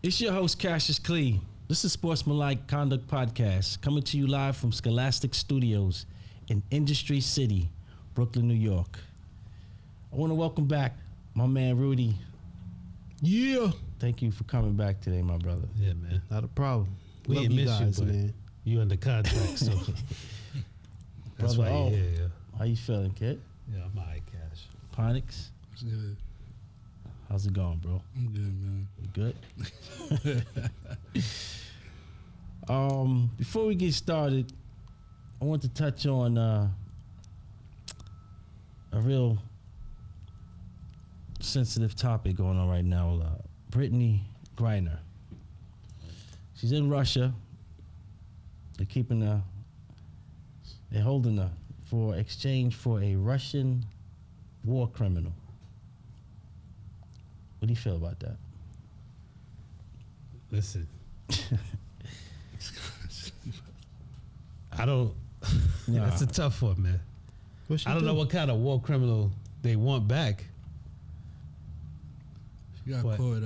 It's your host, Cassius Clee. This is Sportsmanlike Conduct Podcast, coming to you live from Scholastic Studios in Industry City, Brooklyn, New York. I want to welcome back my man, Rudy. Yeah. Thank you for coming back today, my brother. Yeah, man. Not a problem. We Love ain't you miss guys, you, man. You under contract, so that's Brother, why you're here. How you feeling, kid? Yeah, I'm all right, Cash. Ponix, It's good. how's it going, bro? I'm good, man. You good? Before we get started, I want to touch on a real sensitive topic going on right now. Brittney Griner. She's in Russia. They're holding her for exchange for a Russian war criminal. What do you feel about that? Listen, I don't. Nah. That's a tough one, man. I don't know what kind of war criminal they want back. She got What? caught.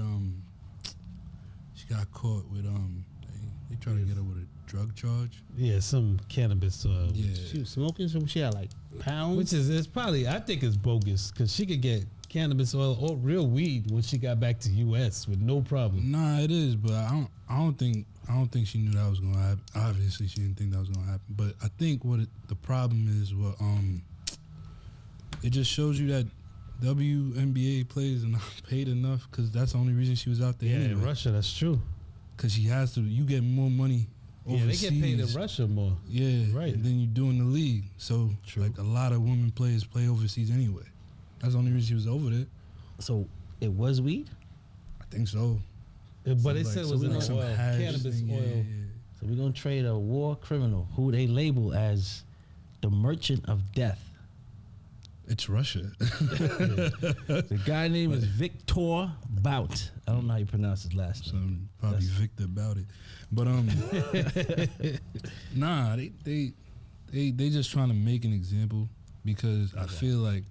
She got caught with They tried to get her with a drug charge. Yeah, some cannabis oil. Yeah. She was smoking, so she had like pounds. Which is, it's probably, I think it's bogus because she could get cannabis oil or real weed when she got back to U.S. with no problem. Nah, it is, but I don't think she knew that was gonna happen. Obviously, she didn't think that was gonna happen. But I think the problem is it just shows you that WNBA players are not paid enough because that's the only reason she was out there. Yeah, anyway. in Russia, that's true. Because she has to. You get more money overseas. Yeah, they get paid in Russia more. Yeah, Right. And then you do in the league. So, like, a lot of women players play overseas anyway. That's the only reason she was over there. So it was weed? I think so. But they Like, said it so was we in like some oil, hash cannabis thing, oil. yeah. So we're going to trade a war criminal who they label as the Merchant of Death. It's Russia. The guy name is Victor Bout. I don't know how you pronounce his last So name. probably Victor about it. But nah, they just trying to make an example because I feel like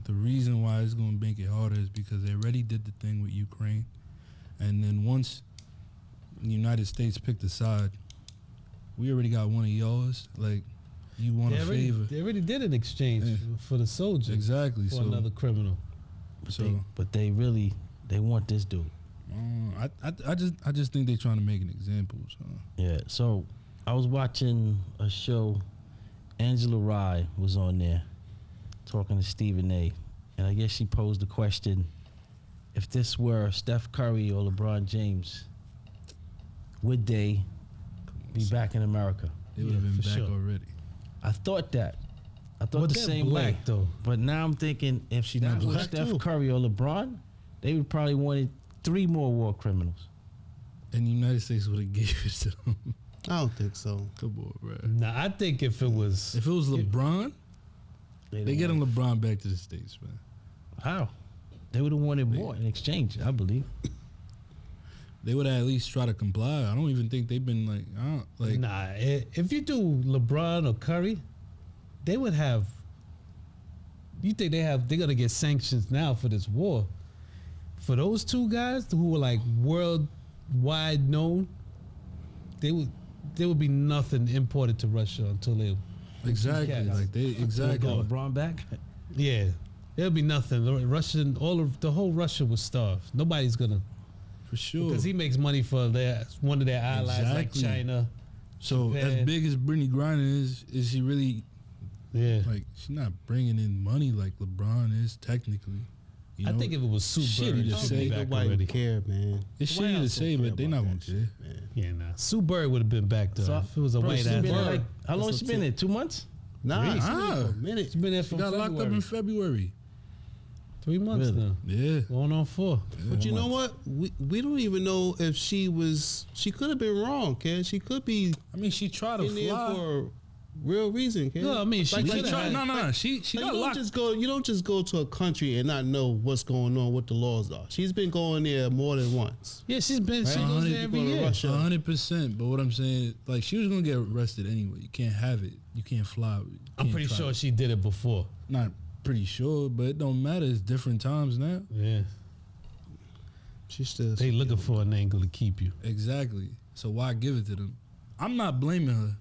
the reason why it's gonna make it harder is because they already did the thing with Ukraine, and then once the United States picked a side, we already got one of yours. Like, you want a favor. They already did an exchange for the soldier. Exactly. For So another criminal. But they want this dude. I just think they're trying to make an example. So Yeah, so I was watching a show. Angela Rye was on there talking to Stephen A. And I guess she posed the question, if this were Steph Curry or LeBron James, would they be back in America? they would have been for back sure. already. I thought that. I thought But the they're same black, way. though. But now I'm thinking if She not that was black, Steph too. Curry or LeBron, they would probably wanted 3 more war criminals. And the United States would have gave it to them. I don't think so. Come on, bro. Nah, I think if it was... If it was LeBron, They they don't getting want- LeBron back to the States, man. How? They would have wanted more in exchange, I believe. They would at least try to comply. I don't even think they've been like. Nah, if you do LeBron or Curry, they would have... You think they're going to get sanctions now for this war? For those two guys who were like worldwide known, they would be nothing imported to Russia until they... Exactly. cats. Like they Got exactly. LeBron back? Yeah, there'll be nothing. The whole Russia was starved. Nobody's gonna, For sure. because he makes money for one of their allies like Exactly. China. So Japan. as big as Brittney Griner is she really Yeah, like? She's not bringing in money like LeBron is technically. You I know? think if it was Sue Shitty Bird, to she'd say. be back Nobody already. would care, man. it's Why shitty to else say, don't but they care not about gonna that care. shit, man. Yeah, nah. Sue Bird would have been back though. So, if it was a bro, white she's ass. been there bird. how long she been there? 2 months? Nah, Really? it's been there for a minute. She's been there She from got locked up in February. 3 months Really? now. Yeah. Going on 4. But you know what? We don't even know if she could have been wrong, kid. She could be I mean, she tried to in there fly. for a real reason, kid. No, I mean, she Like, coulda She tried. had- No. She Like, got locked. you don't just go to a country and not know what's going on, what the laws are. She's been going there more than once. Yeah, she goes there 100 every people to year. Russia. 100%. But what I'm saying, like, she was gonna get arrested anyway. You can't have it. You can't fly. You I'm can't pretty try sure it. she did it before. Not pretty sure, but it don't matter. It's different times now. Yeah. She's still. They looking for an angle to keep you. Exactly. So why give it to them? I'm not blaming her.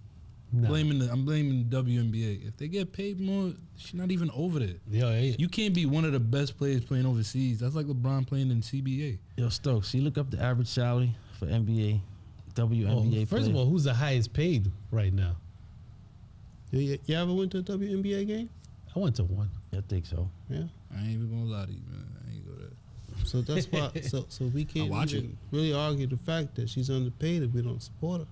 Nah. I'm blaming the WNBA. If they get paid more, she's not even over there. Yo, You can't be one of the best players playing overseas. That's like LeBron playing in CBA. Yo, Stokes, you look up the average salary for NBA, WNBA first of player. all, who's the highest paid right now? You ever went to a WNBA game? I went to one. I think so. Yeah. I ain't even gonna lie to you, man. I ain't go there. So that's why. So we can't watch even really argue the fact that she's underpaid if we don't support her.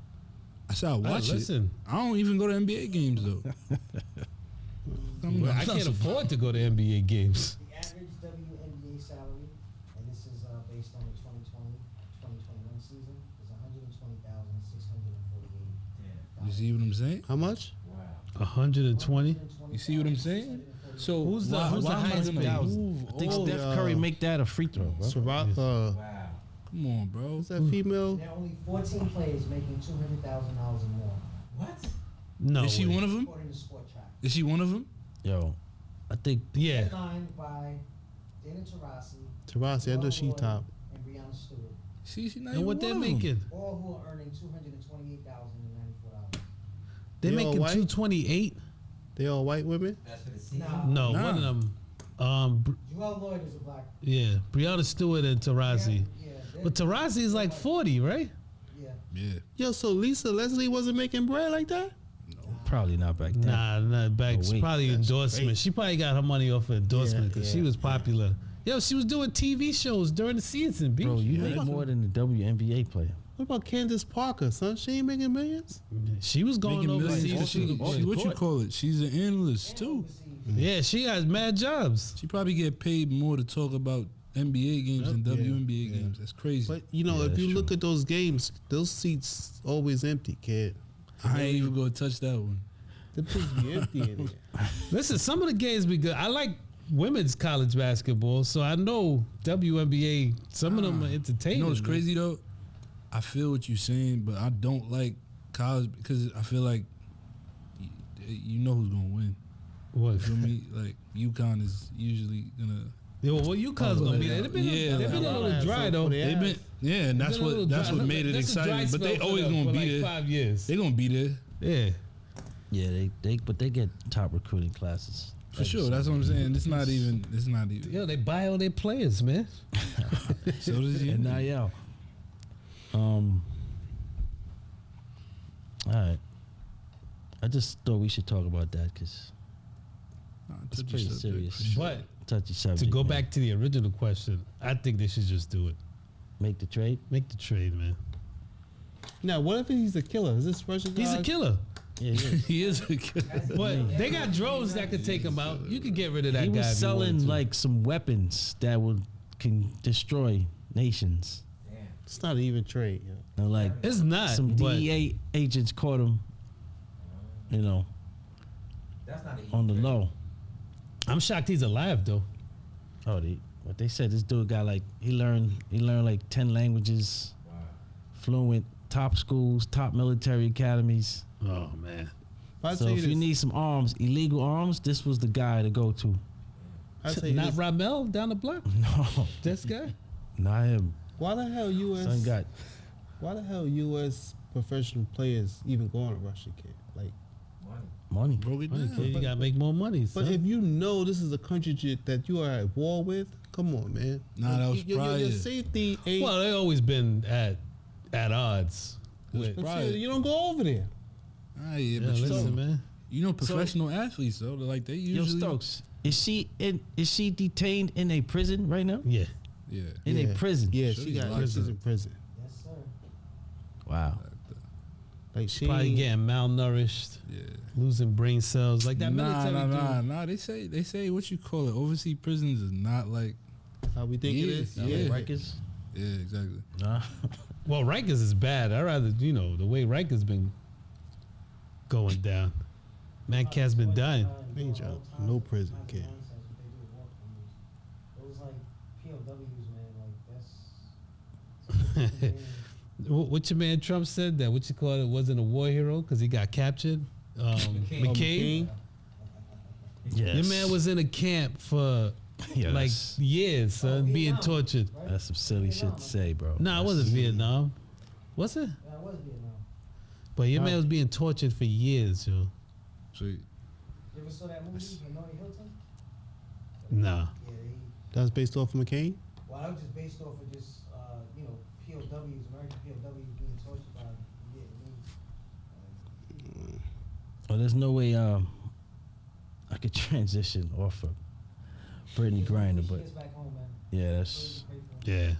I said I watch it. Listen, I don't even go to NBA games though. I can't afford to go to NBA games. The average WNBA salary, and this is based on the 2020-2021 season, is $120,648. You see what I'm saying? How much? 120. You see what I'm saying? So Who's the- why, who's the why am I highest gonna paid? move I think all- Steph Curry make that a free throw, bro. Come on, bro. Who's that female? There are only 14 players making $200,000 or more, No. Is she way. one of them? according to Sport Track. Is she one of them? Yo, I think Yeah. Headlined by Dana Taurasi, Tarasi, I know she top. and Brianna Stewart, See, she not And even what one they're of them. making? all who are earning $228,094. They're They all making white? 228. They all white women? Now, No, Nah. one of them. Joel Lloyd is a black. Yeah, Brianna Stewart and Tarazi. Yeah, But Tarazi is like 40, right? yeah. Yeah. Yo, so Lisa Leslie wasn't making bread like that? probably not back then. Nah, back. Oh, wait, Probably that's endorsement. great. She probably got her money off of endorsement because she yeah. was popular. Yo, she was doing TV shows during the season, B. Bro, you Yeah. make more than the WNBA player. What about Candace Parker, son? She ain't making millions? She was going Making overseas. millions. to shoot the She, what you court. call it? She's an analyst too. Overseas. Yeah, she has mad jobs. She probably get paid more to talk about NBA games than Yeah, WNBA yeah. games. That's crazy. But, you know, Yeah, if that's you true. look at those games, those seats always empty, kid. I ain't even gonna touch that one. The place be empty in there. Listen, some of the games be good. I like women's college basketball, so I know WNBA. Some of them are entertaining. You know what's man. crazy though? I feel what you're saying, but I don't like college because I feel like you know who's gonna win. What? You feel me? Like UConn is usually gonna. Yo, well, UConn's gonna be there. They've been, Yeah, they've been a little dry though. They've been and that's Been a little what dry. made it That's a dry exciting. But they spell for always them gonna for be like there. 5 years. They gonna be there Yeah. Yeah, but they get top recruiting classes. for sure. That's what I'm saying. It's not even. Yo, they buy all their players, man. So does you. And NIL. All right. I just thought we should talk about that because it's Touchy pretty subject, serious. for sure. But touchy subject. to go man. back to the original question, I think they should just do it. make the trade. Make the trade, man. Now, what if he's a killer? Is this Russian He's guy? a killer. Yeah, yeah. He is a kid. But they got drones that could take him out. You could get rid of that He guy. was if you wanted selling to. like some weapons that can destroy nations. It's not an even trade. Yo. And like It's not. some but DEA agents caught him, on the low. I'm shocked he's alive though. Oh, what they said, this dude got like he learned like 10 languages, fluent, top schools, top military academies. Oh man. I'll So tell if you this. need some arms, illegal arms, this was the guy to go to. I'll tell you Not this. Ramel down the block. No, This guy. not him. Why the hell Son got Why the hell U.S. professional players even go on a Russian kid? Like, money. Broke it Money, down. kid, you gotta make more money. but son. if you know this is a country that you are at war with, come on, man. Nah, that was your prior. safety ain't. Well, they always been at odds. With, but prior. still, you don't go over there. Ah, yeah, yeah, but listen, man. you know professional athletes though, like they Yo, usually. Stokes, is she detained in a prison right now? Yeah. Yeah. In a prison. Yeah, Sure she he's got locked she's up. in prison. Yes, sir. Wow. Like she Probably ain't- getting malnourished, Yeah. losing brain cells. Like that Nah, military dude. nah. They say what you call it. Overseas prisons is not like. how we think it Yeah, is. yeah. Yeah, Rikers? Yeah, exactly. Nah. Well, Rikers is bad. I rather, the way Rikers been going down. Man, cat's been dying. Major, no prison, kid. Those like POWs, man. Like that's. What your man Trump said that what you call it wasn't a war hero because he got captured. McCain. McCain. Yes. Your man was in a camp for Yeah, like that's, years, son, being Vietnam, tortured. right? that's some silly shit to say, bro. Nah, it wasn't Vietnam. Was it? Yeah, it was Vietnam. But your man was being tortured for years, yo. Sweet. You ever saw that movie, Hanoi Hilton? Nah. Yeah, That's based off of McCain. well, that was just based off of just, POWs, American POWs being tortured by Vietnamese. Well, there's no way I could transition off of Brittney Griner, She but gets back home, man. yeah, that's Yeah.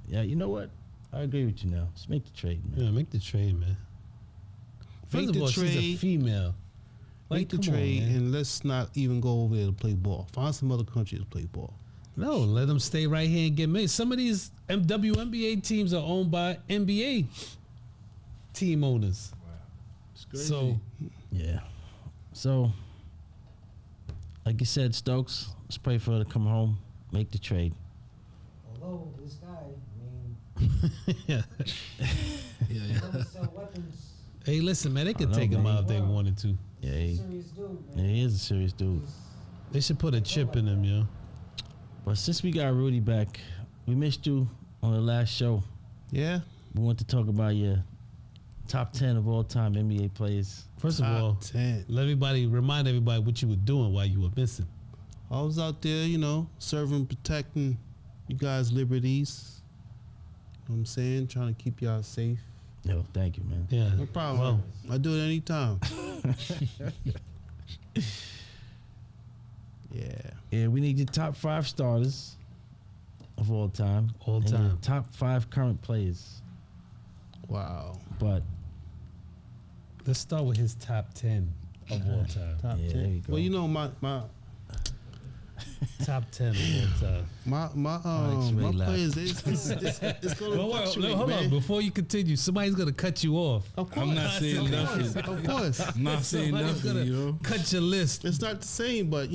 yeah. You know what? I agree with you now. Let's make the trade, man. Yeah, make the trade, man. First Make of the all, she's a trade. female. Make the come on, trade, man. and let's not even go over there to play ball. Find some other country to play ball. No, let them stay right here and get made. Some of these WNBA teams are owned by NBA team owners. It's crazy. So Yeah. So, like you said, Stokes, let's pray for her to come home, make the trade. Although this guy, I mean, yeah. he don't sell weapons. Hey, listen, man, they could I know, take him man. out if they wanted to. Yeah, He's a he, serious dude, yeah, man. he is a serious dude. They should put a chip in him, yo. But since we got Rudy back, we missed you on the last show. Yeah. We want to talk about your top 10 of all time NBA players. First of all, Top 10. remind everybody what you were doing while you were missing. I was out there, serving, protecting you guys' liberties. You know what I'm saying? Trying to keep y'all safe. Yo, thank you, man. Yeah. No problem. Well, I do it anytime. Yeah. Yeah, we need your top 5 starters of all time. All and your time. top 5 current players. Wow. But let's start with his top 10 of all time. Top Yeah, 10. there you go. Well, Top 10 of all time. Alex Ray my left. players, it's going to fluctuate, Hold man. on. Before you continue, somebody's going to cut you off. Of course. I'm not saying nothing. Of course. I'm not saying Somebody's nothing, gonna yo. cut your list. It's not the same, but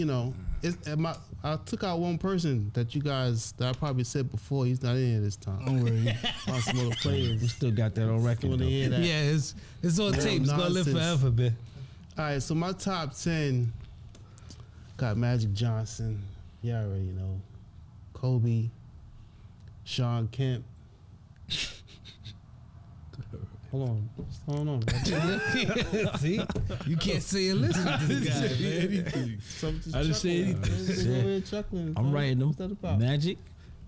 I took out one person that I probably said before. He's not in here this time. Don't worry. On some other players. we still got that on record. Want to though. hear that? Yeah, it's on tape. It's going to live nonsense. forever, man. All right, so my top 10 got Magic Johnson. You already know. Kobe. Sean Kemp. Hold on. What's going on? See? You can't say a list with this guy, man. Something's I didn't say chuckling. anything. He's over here chuckling. I'm writing them. What's that about? Magic,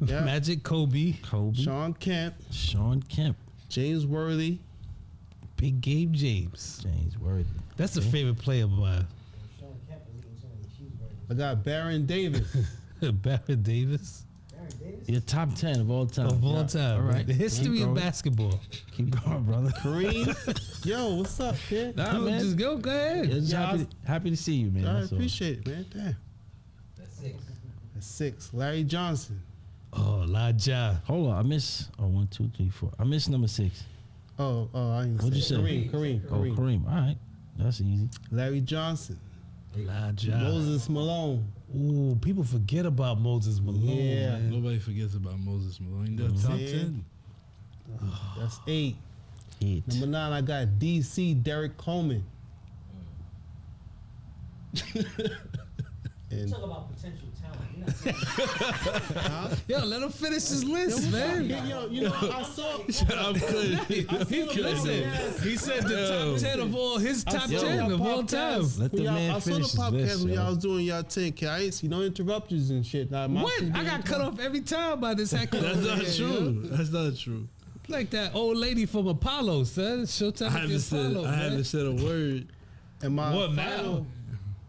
Yeah. Magic, Kobe, Kobe, Sean Kemp. Sean Kemp, James Worthy. Big Game James. James Worthy. That's a favorite player of mine. Sean Kemp is eating too many cheeseburgers. I got Baron Davis. Barrett Davis. Baron Davis? Your top 10 of all time. Of all Yeah. time. All right. The history Keep of going. basketball. Keep going, brother. Kareem. Yo, what's up, kid? Nah, Dude, man. just go ahead. Yeah, just Yeah, happy to see you, man. I That's all. appreciate it, man. Damn. That's 6. That's 6. Larry Johnson. Oh, Elijah. Hold on. I miss. Oh, 1, 2, 3, 4. I missed number 6. Oh, I didn't What'd you say. say? Kareem. Oh, Kareem. All right. That's easy. Larry Johnson. Elijah. Moses Malone. Ooh, people forget about Moses Malone. Yeah. Man. Nobody forgets about Moses Malone. That's top Yeah. 10. That's 8. 8. Number 9, I got DC Derek Coleman. And Talk about potential talent. You're not saying Yo, let him finish his list, man. I saw. I'm good. Listen, he said the top 10 of all his top 10 of all time. Let the man I saw the finish his podcast list. when yo. y'all was doing y'all 10K. I ain't see no interruptions and shit. Nah, my What? shit I being got cut off every time by this heckler. That's not Yeah, true. That's not true. Like that old lady from Apollo, son. Showtime I with the Apollo, man. haven't said a word. And What now?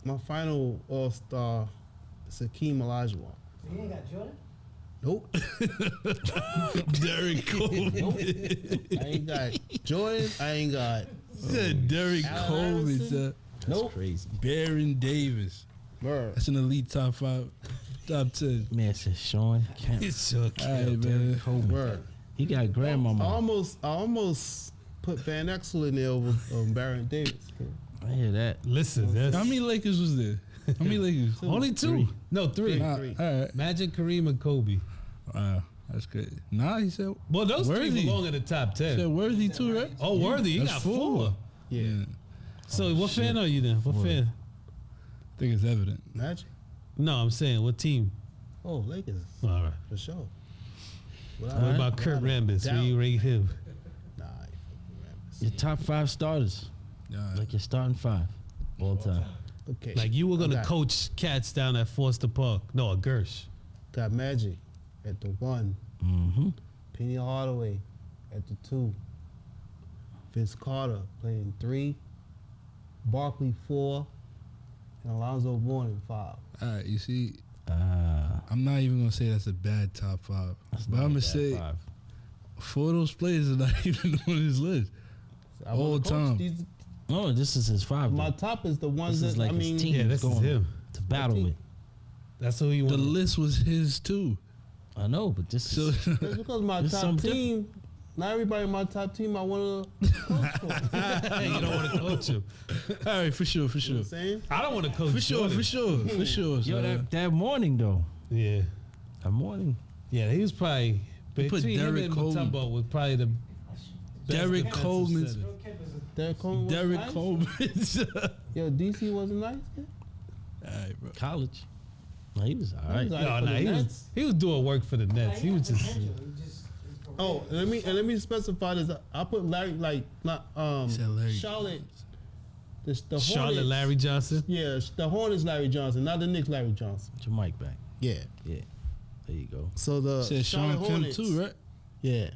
my final All Star is Hakeem Olajuwon. so you ain't got Jordan? Nope. Derek Coleman. I ain't got Jordan. I ain't got. Derek Allen Coleman. Iverson? Sir. That's Nope. crazy. Baron Davis. Bruh. That's an elite top 5, top 10. Man said Sean Kemp. It's so cute. All right, man. Bruh. He got I grandmama. almost put Van Exel in there over Baron Davis. I hear that. Listen, that's How many Lakers was there? How many Lakers? only 2. Three. No, 3. All Three. right. Magic, Kareem, and Kobe. Wow. That's good. Nah, he said Well, those 3 Worthy. belong in the top 10. said Worthy too, right? Oh, Worthy, he That's got 4. 4. Yeah. So what fan are you then? What fan? I think it's evident. Magic. No, I'm saying what team? Oh, Lakers All right. for sure. What about Kurt Rambis? Where you rate him? Nah, I ain't fucking Rambis. Your top 5 starters, Yeah. like your starting 5 all time. Okay. Like you were gonna got- coach cats down at Forster Park. No, at Gersh. Got Magic at the 1. Mm-hmm. Penny Hardaway at the 2. Vince Carter playing 3. Barkley 4. And Alonzo Mourning 5. All right, you see, Ah, I'm not even gonna say that's a bad top 5, that's but not I'm a gonna bad say 5. 4 of those players are not even on his list. I wanna All coach time. these- No, this is his 5. my though. top is the ones This is that like I his mean. team. Yeah, this is going him. to battle team. with. That's who you The want. list was his too. I know, but this So is That's because my It's top something team. Not everybody in my top team I want to coach for. You don't want to coach him. all right, for sure, for You know sure, what I'm saying? I don't want to coach. for sure, Jordan. for sure, for sure. yo son. that morning though. Yeah, That morning. yeah. He was probably You put between him Derek and Coleman. Mutombo was probably the best Derek defensive Coleman. center. Joe Kidd was a Derek Coleman was Derek nice. Coleman. Yo, DC wasn't nice. All right, bro. College. No, he was all He right. was all No, right for no, the he Nets. was doing work for the Nets. He was just potential. He just his Oh, career and let me specify this. I put Larry He said Larry. Charlotte. The Charlotte Hornets. Larry Johnson. Yeah, the Hornets Larry Johnson, not the Knicks Larry Johnson. Get your mic back. Yeah. Yeah. There you go. So the Said Charlotte Sean Kemp Hornets. too, right? Yeah.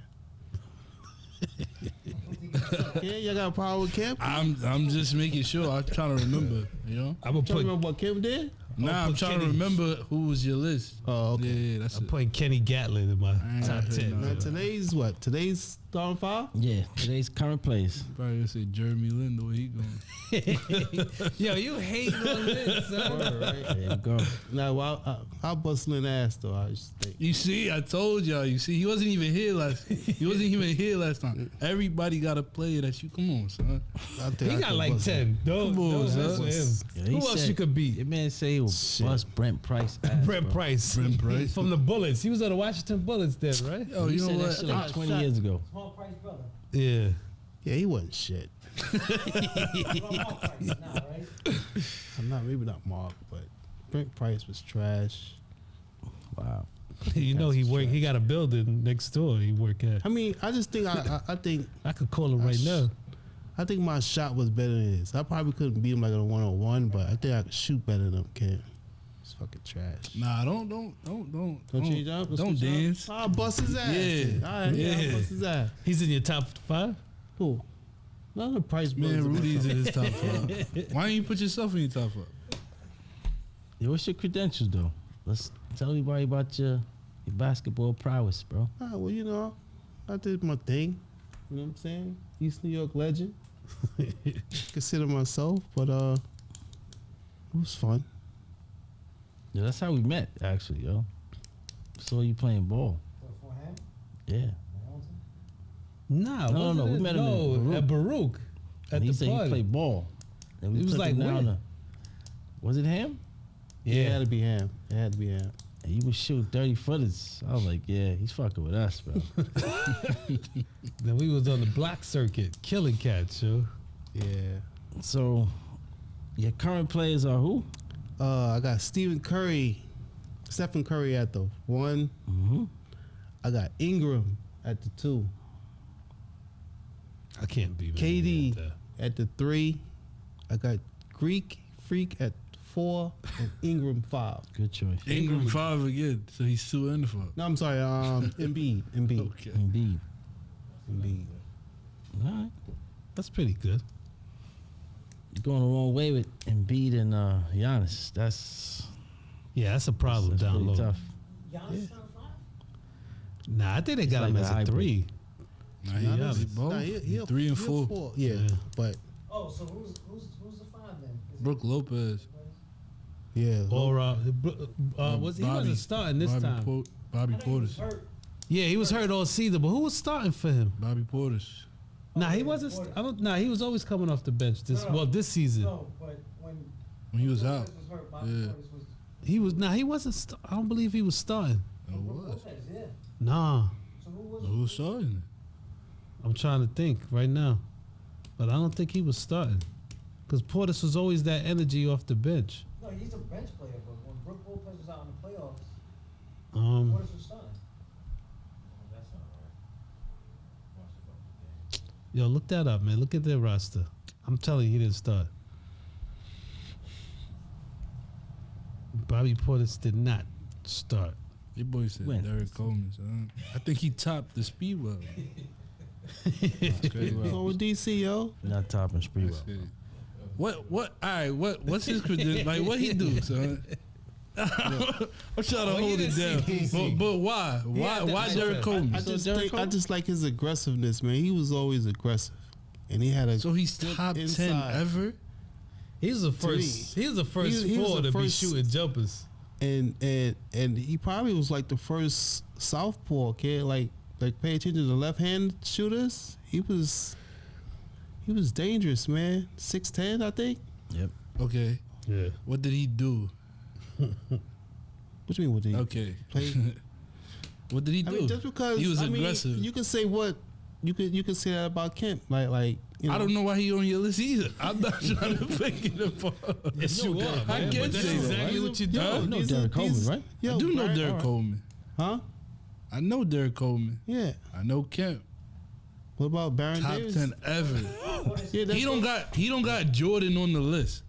Yeah, y'all got a problem with Kemp? I'm just making sure. I'm trying to remember. You know. I'm gonna Trying to put remember what Kemp did? Nah, I'm put trying to Kenny. remember who was your list. Oh, okay. Yeah, that's I'm it. putting Kenny Gatlin in my ain't top heard 10. none Now, today's what? Today's starting 5? Yeah. Today's current plays. Probably gonna say Jeremy Lin the way he going. Yo, you hate on this, son. Right. There you go. Now, I'll bust Lynn ass though. I just think. You see, I told y'all. You see, he wasn't even here last. He wasn't even here last time. Everybody got a player that you. Come on, son. I think He I got could like bust 10. Don't Come on, mess son. with him. Yeah, he Who else said- you could beat? Your man say he will Shit. bust Brent Price ass. Brent bro. Price. Brent Price. From the Bullets. He was on the Washington Bullets then, right? Yo, He you said know that what? shit like Ah, 20 shut. years ago. Small price brother. Yeah. Yeah, he wasn't shit. Small price now, right? I'm not, maybe not Mark, but Brent Price was trash. Wow. You know he That's work. He trash. got a building next door. He work at. I mean, I just think I think I could call him right now. I think my shot was better than his. I probably couldn't beat him like a 1-on-1, but I think I could shoot better than him, kid. It's fucking trash. Nah, don't Change up. Let's Don't switch up. dance. I'll bust his ass. Yeah. All right. Yeah. Yeah. I'll bust his ass. He's in your top 5. Cool. None of the Price brothers. Man, are my Rudy's top. in his top 5. Why don't you put yourself in your top 5? Yo, what's your credentials though? Let's tell everybody about your basketball prowess, bro. Ah, well, you know, I did my thing. You know what I'm saying? East New York legend. Consider myself, but it was fun. Yeah, that's how we met, actually, yo. Saw you playing ball. For him, Yeah. Nah, No, wasn't no, we it? met him in No, at Baruch. At And he the said party. he played ball. And we It was took like him down when? to, was it him? It Yeah. had to be him. It had to be him. And he was shooting 30 footers. I was like, yeah, he's fucking with us, bro. Then we was on the block circuit, killing cats, yo. Yeah. So, your current players are who? I got Stephen Curry, Stephen Curry at the 1. Mm-hmm. I got Ingram at the 2. I can't be. KD at the 3. I got Greek Freak at 4 and Ingram 5. Good choice. Ingram 5 again, so he's still in the 5. No, I'm sorry. Embiid. Okay. Indeed. Embiid. All right. That's pretty good. You're going the wrong way with Embiid and Giannis. That's Yeah, that's a problem that's down pretty low. tough. Giannis not 5. Nah, I think they He's got like him the as a hybrid. 3. Nah, Giannis- he both. nah, He 3 and 4. Yeah, Yeah. but Oh, so who's the 5 then? Is it- Brooke Lopez. yeah. Or was he wasn't starting this Bobby time? Bobby I know he was Portis. hurt. Yeah, he was hurt all season, but who was starting for him? Bobby Portis. Nah, he yeah, wasn't. Porter. I don't. Nah, he was always coming off the bench. This season No, but when When he was Lopez out. was hurt, Bobby Yeah. Portis was. he was. Nah, he wasn't. I don't believe he was starting. Oh, it Brook was. Lopez, yeah. Nah, So who was? Who was starting? I'm trying to think right now, but I don't think he was starting because Portis was always that energy off the bench. No, he's a bench player. But when Brook Lopez was out in the playoffs, What is it starting? Yo, look that up, man. Look at their roster. I'm telling you, he didn't start. Bobby Portis did not start. Your boy said When? Derek Coleman, son. I think he topped the Speedwell. So with DC, yo. Not topping Sprewell. That's it. What? All right. What's his credential? Like, what he do, son? I'm trying to hold it down. But why? Why Derek Coleman? I just like his aggressiveness, man. He was always aggressive, and he had a. So he's good top 10 inside. ever. He was the first. He was the first He was four the to be first- shooting jumpers. and he probably was like the first southpaw kid. Like pay attention to the left hand shooters. He was dangerous, man. 6'10", I think. Yep. Okay. Yeah. What did he do? What do you mean? What did he Okay. play? What did he do? I mean, just because he was aggressive. you can say what you could say that about Kemp. Like you know. I don't know why he on your list either. I'm not trying to pick it apart. Yes, you are. I man. get But that's that, exactly right? what you do. Yo, You know these Derek are- Coleman, these- right? Yo, I do know Brian- Derek Coleman. Huh? I know Derek Coleman. Yeah. I know Kemp. What about Baron Top Davis? 10 ever. Yeah, that's He don't got Jordan on the list.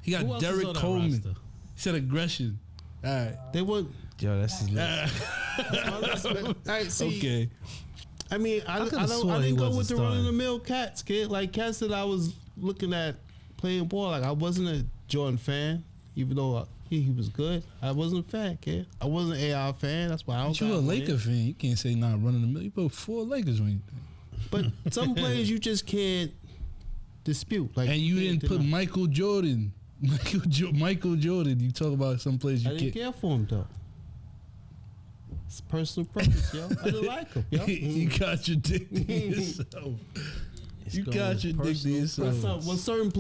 He Who got else is Derek on that Coleman. roster? He said aggression. All right. They would. Yo, that's his list. All right, see, Okay. I mean, I could've sworn he didn't go wasn't with the starting. run of the mill cats, kid. Like cats that I was looking at playing ball. Like I wasn't a Jordan fan, even though he was good. I wasn't a fan, kid. I wasn't an AI fan. That's why I don't. But you a got him Laker in. fan. You can't say not running the mill. You put 4 Lakers on you. But some players you just can't dispute. Like And you can't didn't put deny. Michael Jordan. Michael Jordan. You talk about some players I you didn't can't. care for him though. It's personal preference, yo. I didn't like him, yo. You contradicting yourself. It's You going with contradicting personal yourself. preference. Well, certain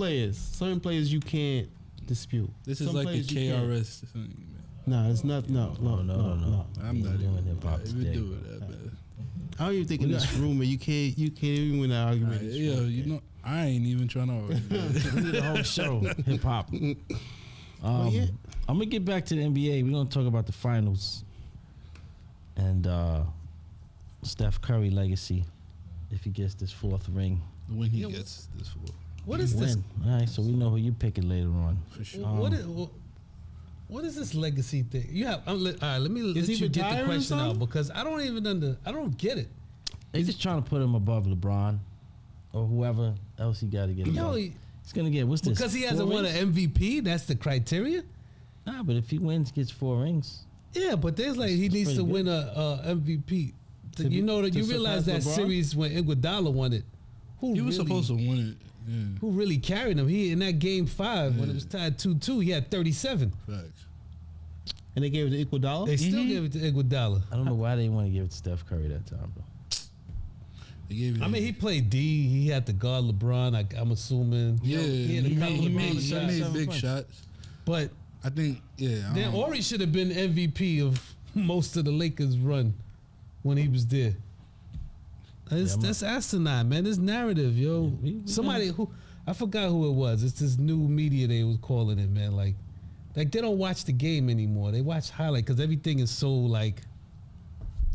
players you can't dispute. This is Some like a players you can't. KRS thing, man. No, it's not. No. I'm not doing even hip hop even today. doing that, man. I don't even think in this room, man, you can't even win that argument. in this Yo, room, you okay? know, I ain't even trying to argue. We need a whole show, hip hop. yeah. I'm gonna get back to the NBA. We're gonna talk about the finals and Steph Curry legacy if he gets this 4th ring. When he gets this for What is this? Win. All right, so we know who you picking later on. for sure. What is this legacy thing? You have. All right, let me let he you get the retiring or question out something? because I don't even I don't get it. They just trying to put him above LeBron or whoever else he got to get. Yo, above. He's gonna get what's this? because he 4 hasn't won rings? an MVP. That's the criteria. Nah, but if he wins, gets 4 rings. Yeah, but there's like he It's needs to pretty win a MVP. To You be- know that to you realize that surpass LeBron? series when Iguodala won it. Who He was really, supposed to win it. Yeah, Who really carried him? He in that game 5 when it was tied 2-2. He had 37. facts. And they gave it to Iguodala. They still Mhm. gave it to Iguodala. I don't know why they didn't want to give it to Steph Curry that time, bro. They gave it. I mean, he played D. He had to guard LeBron. I'm assuming. yeah, he had a couple he of made big shots. big 7 shots. But I think, yeah. I then don't- Ori should have been MVP of most of the Lakers run when he was there. That's asinine, man. This narrative, yo. we Somebody who I forgot who it was. It's this new media they was calling it, man. Like they don't watch the game anymore. They watch highlight because everything is so like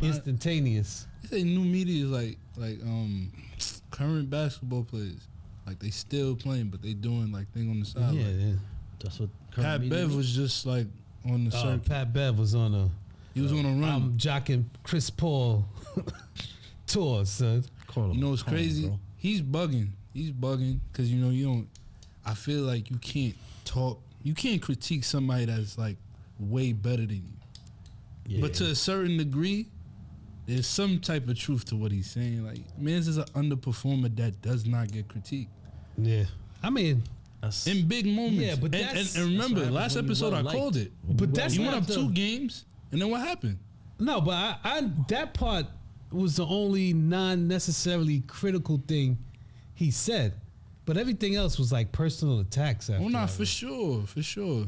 instantaneous. They say new media is like current basketball players. Like they still playing, but they doing like thing on the side. Yeah, Like, yeah. That's what Pat Bev was just like on the circuit. Pat Bev was on a He was on a run. I'm jocking Chris Paul tour, son. Call him. You know what's Call him, crazy? bro. He's bugging because you know you don't. I feel like you can't talk. You can't critique somebody that's like way better than you. Yeah. But to a certain degree, there's some type of truth to what he's saying. Like, man's is an underperformer that does not get critiqued Yeah, I mean, That's- in big moments. Yeah, but and, that's- and remember, that's what last happens episode when I you called well-liked. it. but that's He not went up the, 2 games, and then what happened? No, but I that part was the only non-necessarily critical thing he said. But everything else was like personal attacks. After Oh, nah, that. for sure.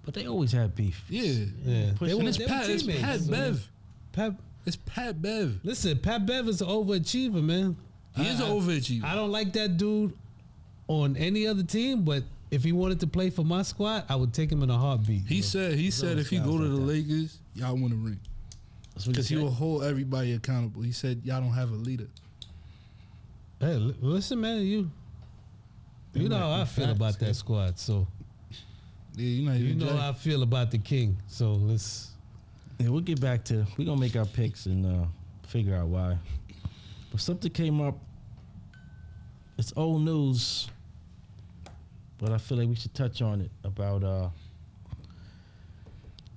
But they always had beef. Yeah. Yeah, Push- were- And it's were Pat teammates. Bev. Pat, It's Pat Bev. listen, Pat Bev is an overachiever, man. He is an overachiever. I don't like that dude on any other team, but if he wanted to play for my squad, I would take him in a heartbeat. He yo. said if he always go to guys the like that. Lakers, y'all win a ring. Because he will hold everybody accountable. He said, y'all don't have a leader. Hey, listen, man, you know how I feel about that squad. So Yeah, you're not you even know how I feel about the king. So let's. Yeah, we'll get back to. We're gonna make our picks and figure out why. But something came up. It's old news, but I feel like we should touch on it about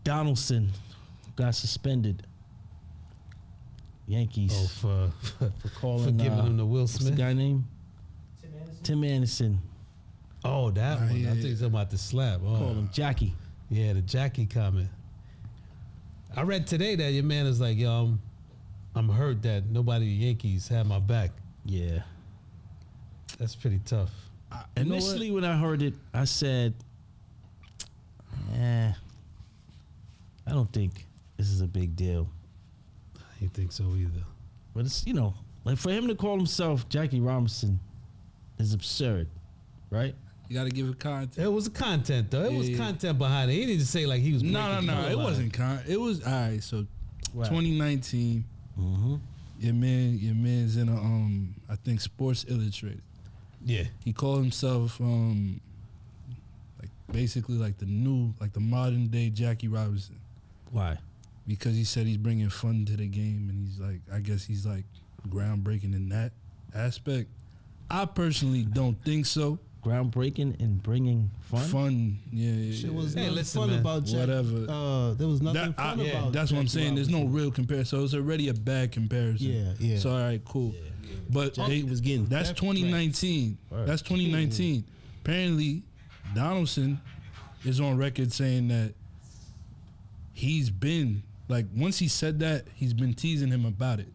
Donaldson got suspended. Yankees Oh, for calling for giving him the Will what's the Smith. guy name? Tim Anderson? Tim Anderson. Oh, that one. yeah, I think it's about the slap. Oh. Called him Jackie. Yeah, the Jackie comment. I read today that your man is like, yo, I'm hurt that nobody at the Yankees had my back. Yeah. That's pretty tough. Initially, when I heard it, I said, I don't think this is a big deal. I don't think so either. But it's, like for him to call himself Jackie Robinson is absurd, right? You got to give it context. It was content though. It was Yeah. content behind it. He didn't just say like he was. No. breaking It color wasn't It was, all right, so Right. 2019, Mm-hmm. your man's in a, I think, Sports Illustrated. Yeah. He called himself, like, basically like the modern day Jackie Robinson. Why? Because he said he's bringing fun to the game, and he's like, I guess he's like groundbreaking in that aspect. I personally don't think so. Groundbreaking and bringing fun? Yeah. Shit was Hey, nothing listen, fun man. about Jack. Whatever. There was nothing That, fun yeah, about. that's what I'm Jackie saying. There's no Robinson. real comparison. So it's already a bad comparison. Yeah. So all right, cool. But Jackie was getting that's death 2019. Right. That's 2019. Apparently, Donaldson is on record saying that he's been like, once he said that, he's been teasing him about it,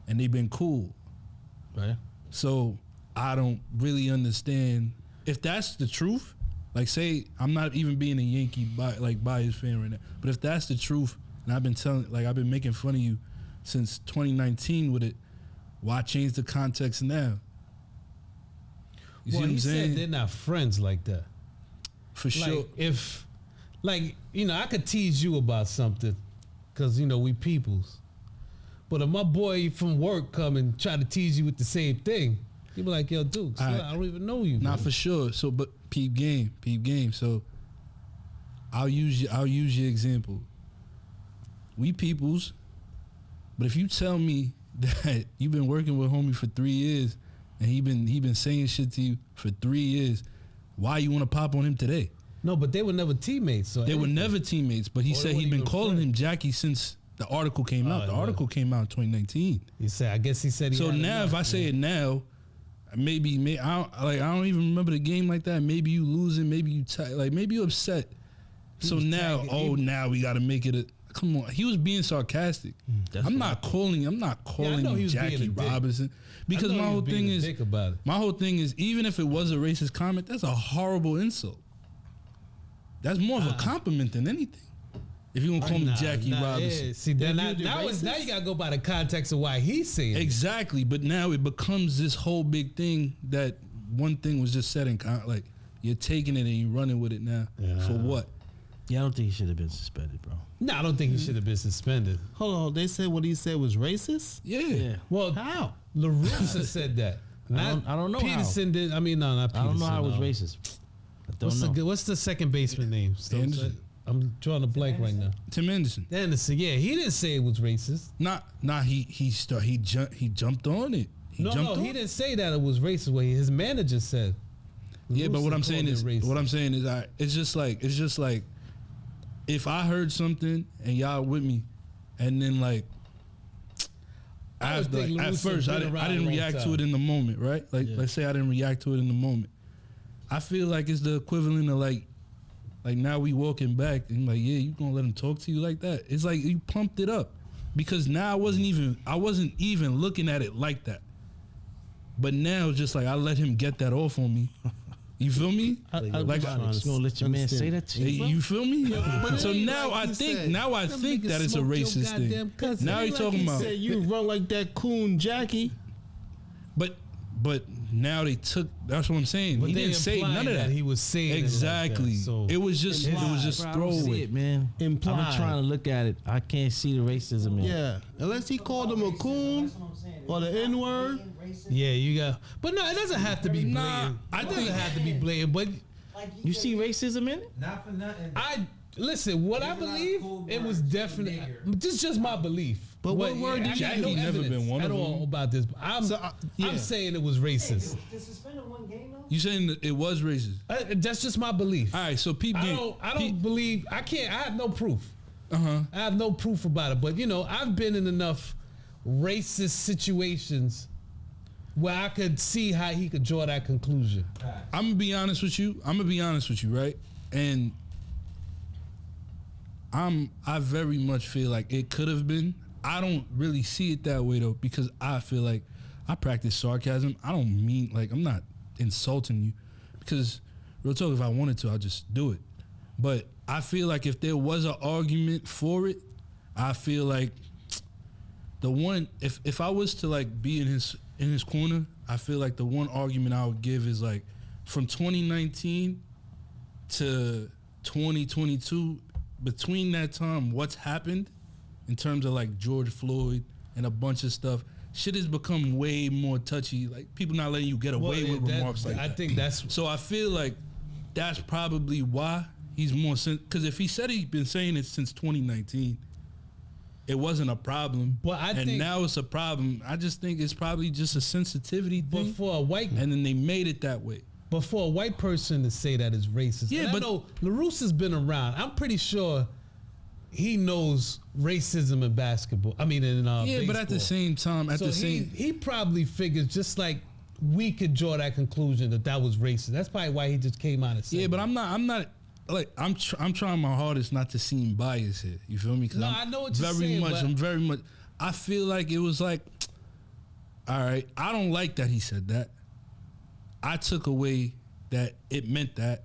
and they've been cool. Right? So I don't really understand if that's the truth. Like, say I'm not even being a Yankee biased fan right now, but if that's the truth, and I've been making fun of you since 2019 with it, why change the context now? You see Well, what he I'm saying? said they're not friends like that. For Like sure. if, like I could tease you about something, cause we peoples. But if my boy from work come and try to tease you with the same thing, you be like, yo, Duke, All right. I don't even know you. Not bro. for sure. So, but peep game. So, I'll use your example. We peoples, but if you tell me that you've been working with homie for 3 years and he been saying shit to you for 3 years, why you want to pop on him today? No, but they were never teammates. So They were anything. never teammates, but he Or they said he'd weren't been even calling friends. him Jackie since the article came out. The yeah. article came out in 2019. He said, I guess he said he. So had now, enough, if I say it now, maybe I don't even remember the game like that. Maybe you losing, maybe you maybe you upset. So was now, tagging- now we got to make it a. Come on, he was being sarcastic. That's I'm what not calling know him he was being Jackie a dick. Robinson because I know my he was whole being thing a is dick about it. my whole thing is even if it was a racist comment, that's a horrible insult. That's more of a compliment than anything. If you gonna call me Jackie Robinson. Yeah. See, now you gotta go by the context of why he's saying it. Exactly, but now it becomes this whole big thing that one thing was just said in like you're taking it and you're running with it now. Yeah. For what? Yeah, I don't think he should have been suspended, bro. No, I don't think he should have been suspended. Hold on, they said what he said was racist. Yeah. Well, How? LaRussa said that. I don't know how. Peterson did. I mean, no, not I Peterson. don't know how it was no. racist. I don't know. What's the second baseman name? Anderson. I'm drawing a blank right now. Tim Anderson. Anderson. Yeah, he didn't say it was racist. He jumped on it. He Didn't say that it was racist. What his manager said. Yeah, but what LaRussa I'm saying called is it racist. it's just like if I heard something and y'all with me, and then like I would after, think like, at LaRussa first been I around didn't a long react to time. it in the moment, right? Like Yeah. let's say I didn't react to it in the moment. I feel like it's the equivalent of like now we walking back and like, yeah, you gonna let him talk to you like that? It's like you pumped it up because now I wasn't even looking at it like that. But now it's just like I let him get that off on me. You feel me? Like, like, you gonna let your man say that to Hey, you? you feel me? but So it ain't now like I he think said. that it's a racist thing. Now It you're ain't talking he about, said you run like that coon Jackie. but But now they took. That's what I'm saying. But He they didn't say implied none of that. He was saying Exactly. It, like that, so It was just Bro, I don't see throwaway. it, man. Implied. I'm trying to look at it. I can't see the racism in it. Yeah, unless he called him a coon That's what I'm saying. or the N-word. yeah, you got. But no, it doesn't have to be blatant. Nah, I It doesn't think- have to be blatant. But Like You see racism in it? Not for nothing. I listen. What I There's a lot of believe, cool it was words, definitely. nigger. This is just my belief. But what word I did you got use? no Never evidence been one at of all them. about this. I'm yeah. saying it was racist. Did suspended one game though? You saying that it was racist? That's just my belief. All right, so people. I don't believe. I can't. I have no proof. Uh-huh. I have no proof about it. But I've been in enough racist situations where I could see how he could draw that conclusion. I'm gonna be honest with you. Right? And I very much feel like it could have been. I don't really see it that way though, because I feel like I practice sarcasm. I don't mean like I'm not insulting you, because real talk, if I wanted to, I'll just do it. But I feel like if there was an argument for it, I feel like the one if I was to like be in his corner, I feel like the one argument I would give is like from 2019 to 2022, between that time, what's happened in terms of like George Floyd and a bunch of stuff, shit has become way more touchy. Like people not letting you get away with remarks like I that. think that's So I feel like that's probably why he's more, because if he said he'd been saying it since 2019, it wasn't a problem. But I and think- now it's a problem. I just think it's probably just a sensitivity but thing, for a white and then they made it that way. But for a white person to say that is racist, Yeah, and but- I know LaRusse has been around. I'm pretty sure he knows racism in basketball. I mean, in Yeah, but at the baseball. same time, So he probably figures just like we could draw that conclusion that was racist. That's probably why he just came out and said. yeah, but it. I'm not like I'm trying my hardest not to seem biased here. You feel me? 'Cause No, I'm I know what you're very saying, much. but- I'm very much. I feel like it was like, all right, I don't like that he said that. I took away that it meant that.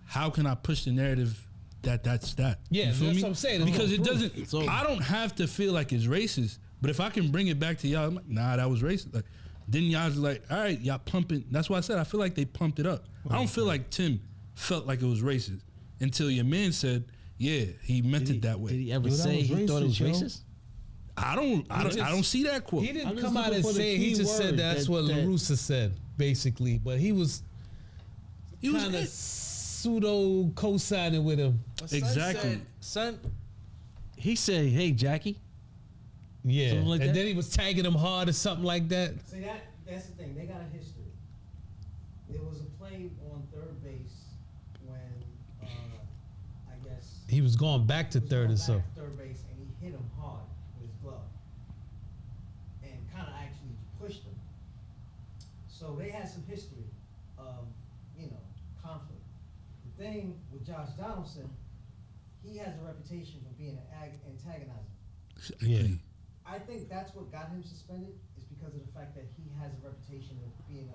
How can I push the narrative that that's that? Yeah, You feel that's me? what I'm saying. There's Because no it proof. doesn't. So- I don't have to feel like it's racist. But if I can bring it back to y'all, I'm like, nah, that was racist. Like, then y'all's like, all right, y'all pumping. That's why I said I feel like they pumped it up. I don't feel like Tim felt like it was racist until your man said, yeah, he meant it that Did way. he ever Yo, that say was he thought it was racist, yo. racist? I don't see that quote. He I'm didn't just come out looking and for the say. He key just said word that's that- what that- LaRusse said, basically. But he was He was kind of pseudo co-signing with him. exactly. Son, he said, "Hey, Jackie." Yeah, Something like and that? then he was tagging him hard or something like that. See that's the thing. They got a history. There was a play on third base when I guess He was going back to he was third going or back so. to third base and he hit him hard with his glove and kind of actually pushed him. So they had some history of conflict. The thing with Josh Donaldson, he has a reputation for being an antagonizer. Yeah. I think that's what got him suspended is because of the fact that he has a reputation of being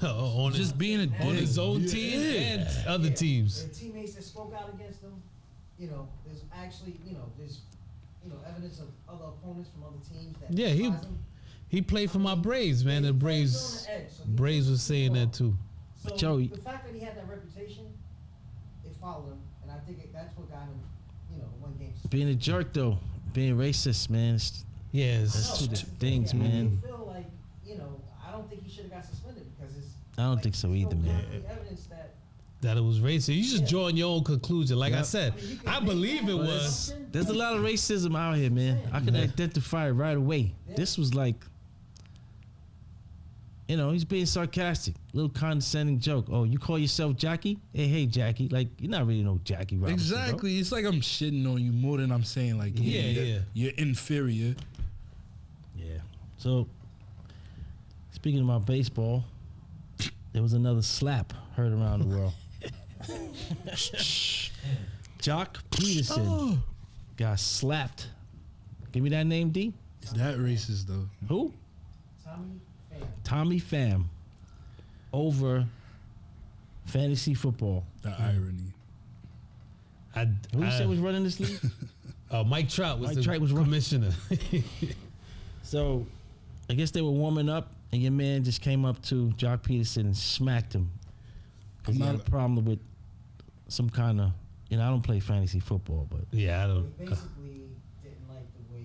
On Just being a on dick. his own team and other teams. And teammates that spoke out against him, there's actually, there's, evidence of other opponents from other teams that Yeah, he- despise him. He played for my Braves, man. And He Braves was on the edge, so he was was saying that too. So Joe, the fact that he had that reputation, it followed him, and I think that's what got him, one game. Being a jerk though, being racist, man. Yes. That's two that's different the thing. things, I man. feel like, I don't think he should have got suspended because it's. I don't think so either, man. concrete evidence that That it was racist. You just drawing your own conclusion. Like I Yep. said, you can I make believe that it But was. there's a lot of racism out here, man. I can identify it right away. This was like, he's being sarcastic, little condescending joke. Oh, you call yourself Jackie? Hey, Jackie. Like, you're not really no Jackie Robinson, bro. Exactly. It's like I'm shitting on you more than I'm saying like, Yeah. you're inferior. Yeah. So, speaking about baseball, there was another slap heard around the world. Jock Peterson got slapped. Give me that name, D. Is that racist though? Who? Tommy Pham. Tommy Pham. Over fantasy football. The irony. Who you said was running this league? Mike Trout was Mike the Trout was wrong. commissioner. So, I guess they were warming up, and your man just came up to Jock Peterson and smacked him because he had a problem with some kind of, I don't play fantasy football, but Yeah, I He don't. basically didn't like the way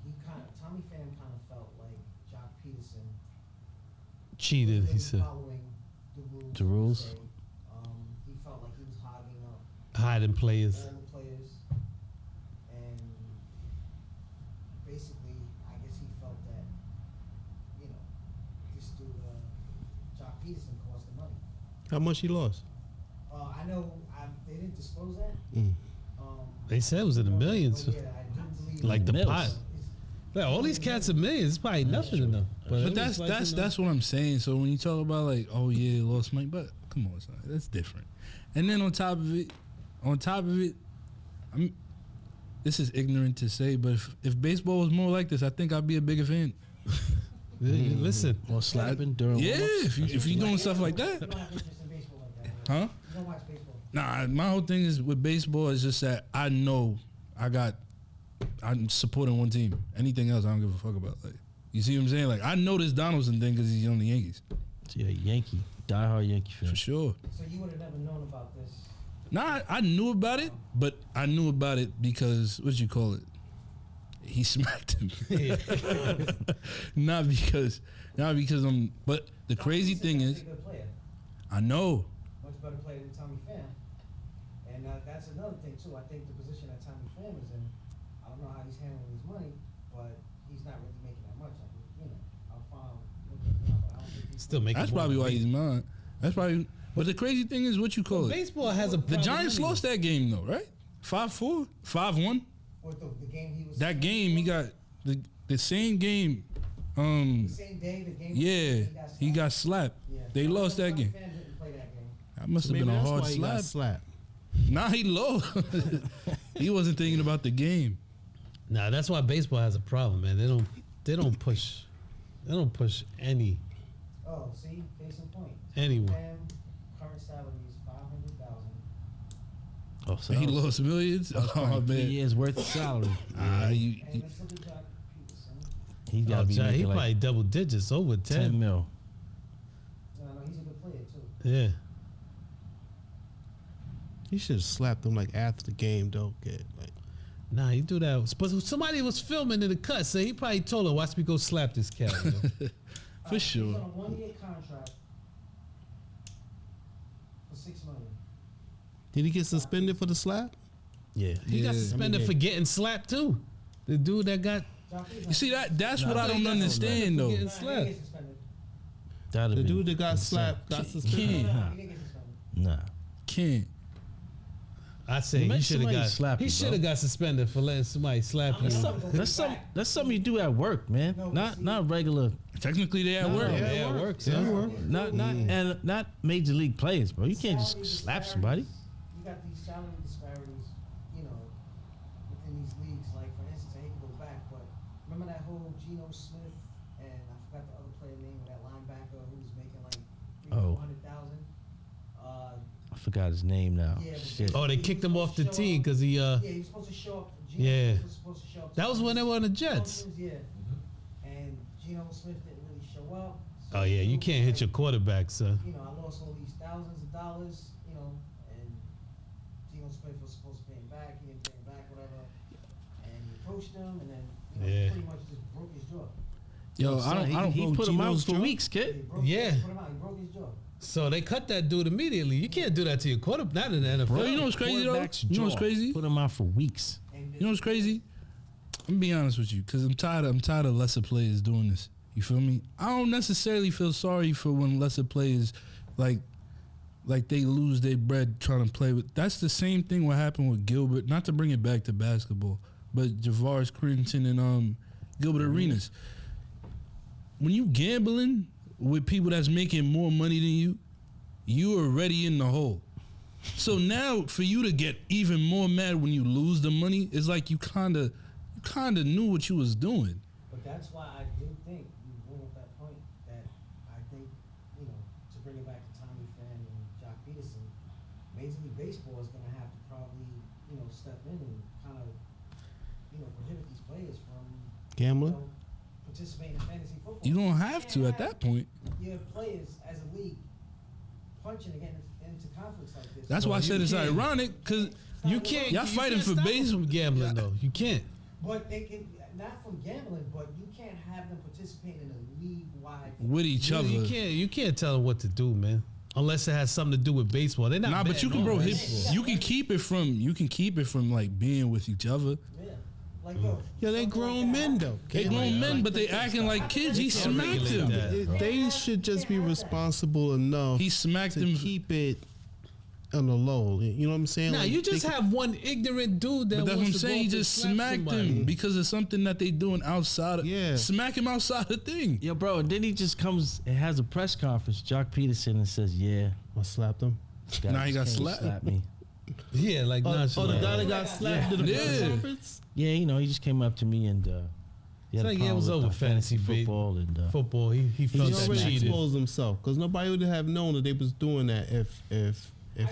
he kind of, Tommy Pham kind of felt like Jock Peterson Cheated, he wasn't said. following the rules. The rules? per se. He felt like he was hogging up Hiding players. all the players, and basically, I guess he felt that, this dude, Jock Peterson cost him money. How much he lost? I know they didn't disclose that. Mm. They said it was in the millions. But yeah, I do believe Like the Mills. pot. It's- Like, all these cats are millions. It's probably nothing to them. But it that's was like, that's what I'm saying. So when you talk about like, oh yeah, lost money, but come on, son, that's different. And then on top of it, this is ignorant to say, but if baseball was more like this, I think I'd be a bigger fan. Listen, or slapping during Yeah, warm-ups. if you doing stuff like You that, don't have interest in baseball like that. huh? You don't watch baseball. Nah, my whole thing is with baseball is just that I know I'm supporting one team. Anything else, I don't give a fuck about. Like, you see what I'm saying? Like, I know this Donaldson thing because he's on the Yankees Yeah, Yankee, diehard Yankee fan. for sure. So you would have never known about this. Nah, I knew about it, but I knew about it because what you call it? He smacked him. not because I'm. But the crazy thing He's is, a good player, I know. much better player than Tommy Pham, and that's another thing too. I think the position that Tommy Pham is in, I don't know how he's handling his money, but he's not really making that much. I'll find looking it up, but I don't think he's still making. That's more probably than why he's mine. That's probably. But the crazy thing is, what you call it? Baseball has a The problem Giants anyway. lost that game though, right? 5-4, 5-1. What the game he was. That game he got the same game. The same day the game. Yeah, he got slapped. Yeah. They lost that Tommy game. Pham didn't play that game. That must have Maybe been a that's hard why he got slap. slapped. Nah, he low. He wasn't thinking about the game. Nah, that's why baseball has a problem, man. They don't push any Oh, see, case in point. anyone. Pham, current salary is $500,000. Oh, so He that was- lost millions. that was Oh probably 3 man. years worth of salary. Ah, you, And let's look at Jock Peterson. He's got Oh, to be John, he making probably like double digits, over 10 10. mil. No, he's a good player too. Yeah. He should have slapped him like after the game, though. Get like Nah, he do that. But somebody was filming in the cut, so he probably told her, "Watch me go slap this cat." You know? For sure. He's on a 1-year contract for $6 million. did he get suspended for the slap? Yeah. He got Yeah. suspended for getting slapped too. The dude that got Jock Peterson- you see that's what I don't he got understand suspended for though. getting Nah, he slapped. didn't get suspended. That'd The be dude that got insane. slapped got suspended. Ken, Nah, he didn't get suspended. Nah. Ken. I say Let he should have somebody got slap you, he should have bro. got suspended for letting somebody slap you. I'm That's, not- some, that's something you do at work, man. No, not see- not regular, Technically they at No, work. yeah, it works. Yeah, Yeah, it work. not not major league players, bro. You can't Salary just slap somebody. disparities, You got these salary disparities, within these leagues. Like, for instance, I hate to go back, but remember that whole Geno Smith and I forgot the other player name of that linebacker who was making like Oh. 400,000. I forgot his name now. Yeah, but Shit. Oh, they kicked him off the team because he Yeah, he was supposed to show up. Geno Yeah. Smith was supposed to show up. that was when they were on the Jets. Yeah. And Geno Smith didn't really show up. So Oh yeah, you Geno can't was hit your like, quarterback, son. I lost all these thousands of dollars, and Geno Smith was supposed to pay him back. He didn't pay him back, whatever. And he approached him, and then Yeah. pretty much just broke his jaw. Yo, Son, I don't he know put him out Geno's for jaw. weeks, Yeah, kid. he broke, Yeah. He put him out. He broke his jaw. So they cut that dude immediately. You can't do that to your quarterback. Not in the NFL. Bro, you know what's crazy though? Quarterback's You know what's jaw. crazy? Put him out for weeks. And You know what's crazy? I'm gonna be honest with you, cause I'm tired of lesser players doing this. You feel me? I don't necessarily feel sorry for when lesser players like they lose their bread trying to play with. That's the same thing what happened with Gilbert. Not to bring it back to basketball, but Javaris Crittenton and Gilbert Arenas. When you gambling with people that's making more money than you already in the hole. So now for you to get even more mad when you lose the money, it's like you kinda knew what you was doing. But that's why I do think you bring up that point that I think, to bring it back to Tommy Pham and Jock Peterson, Major League Baseball is going to have to probably, step in and kind of, prohibit these players from Gambling? participate in fantasy football. You don't have to at can't that point. have your players as a league punching and getting into conflicts like this. That's why I said it's can't. ironic because You can't. Y'all you fighting can't for stop base- them from gambling though. You can't. But they can, not from gambling, but you can't have them participate in a league-wide. with each other. You can't tell them what to do, man. Unless it has something to do with baseball. They're not. Nah, but you can, betting bro. on hit- You can keep it from like being with each other. Yeah. Like, yo, Yeah, they something grown like men that. though. They grown men, but they acting like kids. He smacked regulate him. that. They should just be responsible enough He smacked to him. keep it on the low. You know what I'm saying? Nah, Like, you they just can- have one ignorant dude that But that's what I'm wants to saying. go He up and just slap smacked somebody. him because of something that they doing outside. Of, Yeah. Smack him outside the thing. Yo, bro, and then he just comes and has a press conference, Jock Peterson, and says, "Yeah, I slapped them. Nah, he got just came to slapped. slap me." Yeah, like Oh, the nonchalant. guy that got slapped in the press Yeah. conference? Yeah, you know, he just came up to me and he had It's a like, yeah, it problem was with over the fantasy football and Football. He He felt that already cheated. exposed himself because nobody would have known that they was doing that if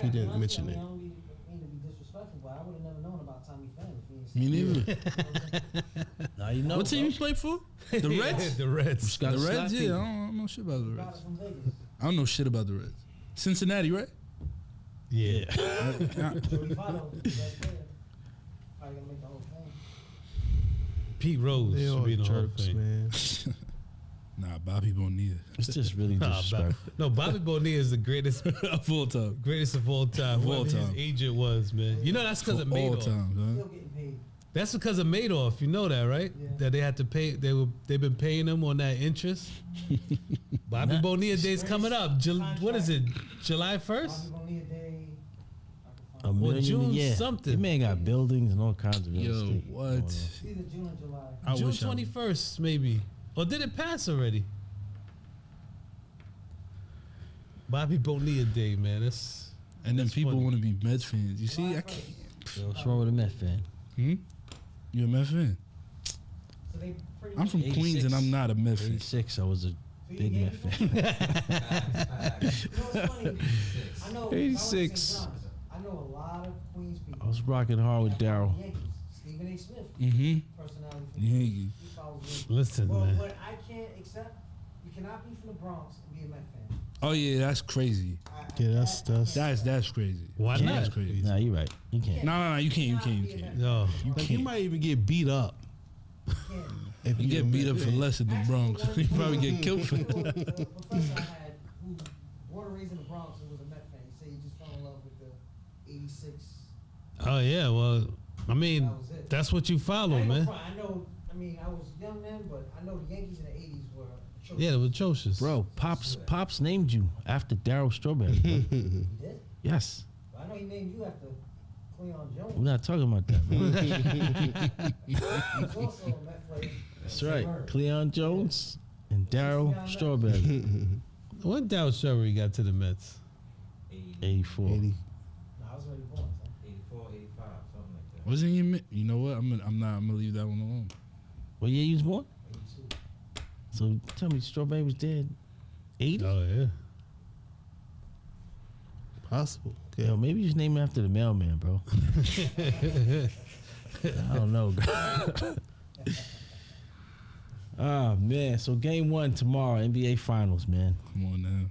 he didn't mention I it. don't mean to be disrespectful, but I would have never known about Tommy Pham if he Me ain't neither. Now you know What team bro. you play for? The Reds. The Reds. Just gotta The slap Reds. Yeah, people. I don't know shit about the got Reds. it from Vegas. I don't know shit about the Reds. Cincinnati, right? Yeah. Jody Votto, the best player. Probably gonna make the whole thing. Pete Rose They should all be in the Hall of jerks, Fame. man. Nah, Bobby Bonilla It's just really Nah, disrespectful. no, Bobby Bonilla is the greatest full time. of all time. Of all Whoever his time. agent was, man. You know that's because of All Madoff. time, Still man. getting paid. That's because of Madoff. You know that, right? Yeah. That they had to pay. They've been paying him on that interest. Bobby Nah. Bonilla Day's coming up. What is it? July 1st? Bobby Bonilla Day. I A can find million June a year. something. The man got buildings and all kinds of real Yo, estate. what? going on. it. Either June or July. I June wish I- 21st, maybe. Or did it pass already? Bobby Bonilla Day, man. That's And then That's people funny. want to be Mets fans. You see, July I 1st. can't. Yo, what's wrong with a Met fan? You a Met fan? So they pretty I'm much from 86. Queens and I'm not a Met fan. 86, I was a So you big Yankee Met fan. You know what's funny? I know 86. St. John's. I know a lot of Queens people. I was rocking hard with that follow Daryl. the Yankees. Stephen A. Smith, Mm-hmm. personality. from Yeah. He follows Yankees. listen, Well, man. what I can't accept, you cannot be from the Bronx and be a Met fan. Oh yeah, that's crazy. Yeah, that's That's crazy. Why Can't. not? That's crazy. Nah, you're right. You can't. No, you can't. You can't. You be a can't. Met Yo, like you might even get beat up fan. if You get beat up for less in the Actually, Bronx. one- You probably get killed for The that. professor I had, who born and raised in the Bronx and was a Met fan, he said he just fell in love with the 86. oh yeah. Well, I mean, That was it. that's what you I follow, ain't man. gonna front, I know, I mean, I was young then, but I know the Yankees in the 80s were atrocious. Yeah, it was atrocious. Bro, Pops named you after Daryl Strawberry. Bro. He did? Yes. But I know he named you after Cleon Jones. We're not talking about that, bro. He was also a Met player. That's right. Cleon Jones and Daryl Strawberry. When Dow Strawberry got to the Mets? 84. 80. No, I was already born, son. 84, 85, something like that. Wasn't you? You know what? I'm gonna leave that one alone. What year you was born? 82. So tell me, Strawberry was dead. 80? Oh yeah. Possible. Okay. Yo, maybe you just name it after the mailman, bro. I don't know, bro. Ah, man. So game 1 tomorrow, NBA Finals, man. Come on now.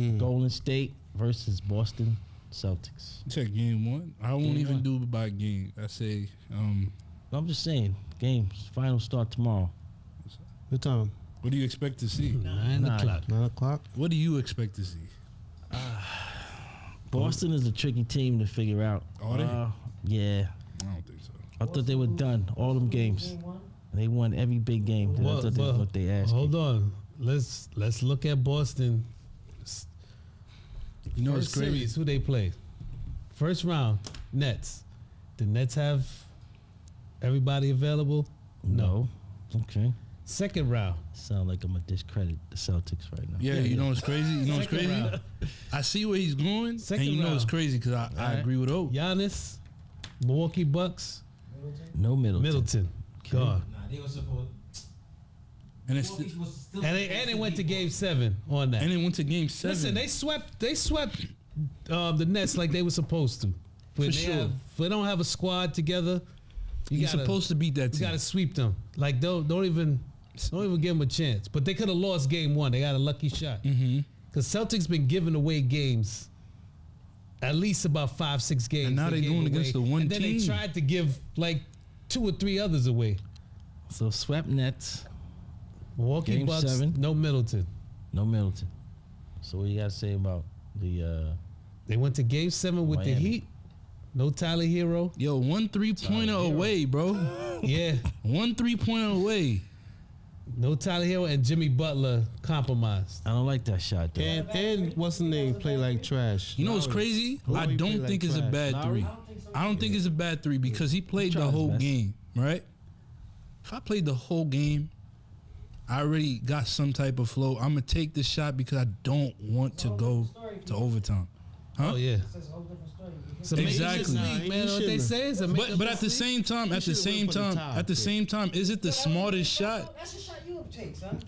Hmm. Golden State versus Boston Celtics. You said game 1. I won't Game even one. do it by game. I say, I'm just saying, games, finals start tomorrow. What time? what do you expect to see? 9 Nine. o'clock. 9 o'clock? What do you expect to see? Boston is a tricky team to figure out. Are they? Yeah. I don't think so. I thought they were done, all them games. Game 1? They won every big game. I thought they what they asked. hold on. Let's look at Boston. You know First it's crazy. series, who they play? First round, Nets. The Nets have everybody available? No. Okay. Second round. Sound like I'm gonna discredit the Celtics right now. Yeah, you know what's crazy? You know what's Second crazy? round. I see where he's going, Second and you know it's round. crazy because I Alright. agree with O. Giannis, Milwaukee Bucks, Middleton? No Middleton. Middleton. Okay. God. Nah, they were supposed. And it's Milwaukee was still And they went to game 7 on that. and it went to game 7. Listen, they swept the Nets like they were supposed to. When For they sure. if they don't have a squad together, You're gotta, supposed to beat that you team. gotta sweep them. Like don't even Don't even give them a chance. But they could have lost game one. They got a lucky shot. Mm-hmm. Because Celtics been giving away games, at least about 5-6 games. And now they gave going away. against the one And then they team. tried to give like 2 or 3 others away. So swept Nets, Milwaukee Game Bucks, 7. no Middleton. no Middleton. So what you gotta say about the They went to game 7 with the Miami. Heat. No Tyler Hero. Yo, 1 3-pointer away, bro. Yeah. 1 3-pointer away. No Tyler Hero and Jimmy Butler compromised. I don't like that shot though. And what's the name? Play like trash. You know what's crazy? Lowry I played don't like think it's a trash. bad Lowry? 3. I don't think it's a bad 3 because he played the tried his whole best. game, right? If I played the whole game, I already got some type of flow. I'm gonna take this shot because I don't want to go to overtime. Huh? Oh yeah. It's a whole different story. It's a major Exactly. league, man. What they say is a But at the same time, is it the smartest shot? That's a shot you would take, son.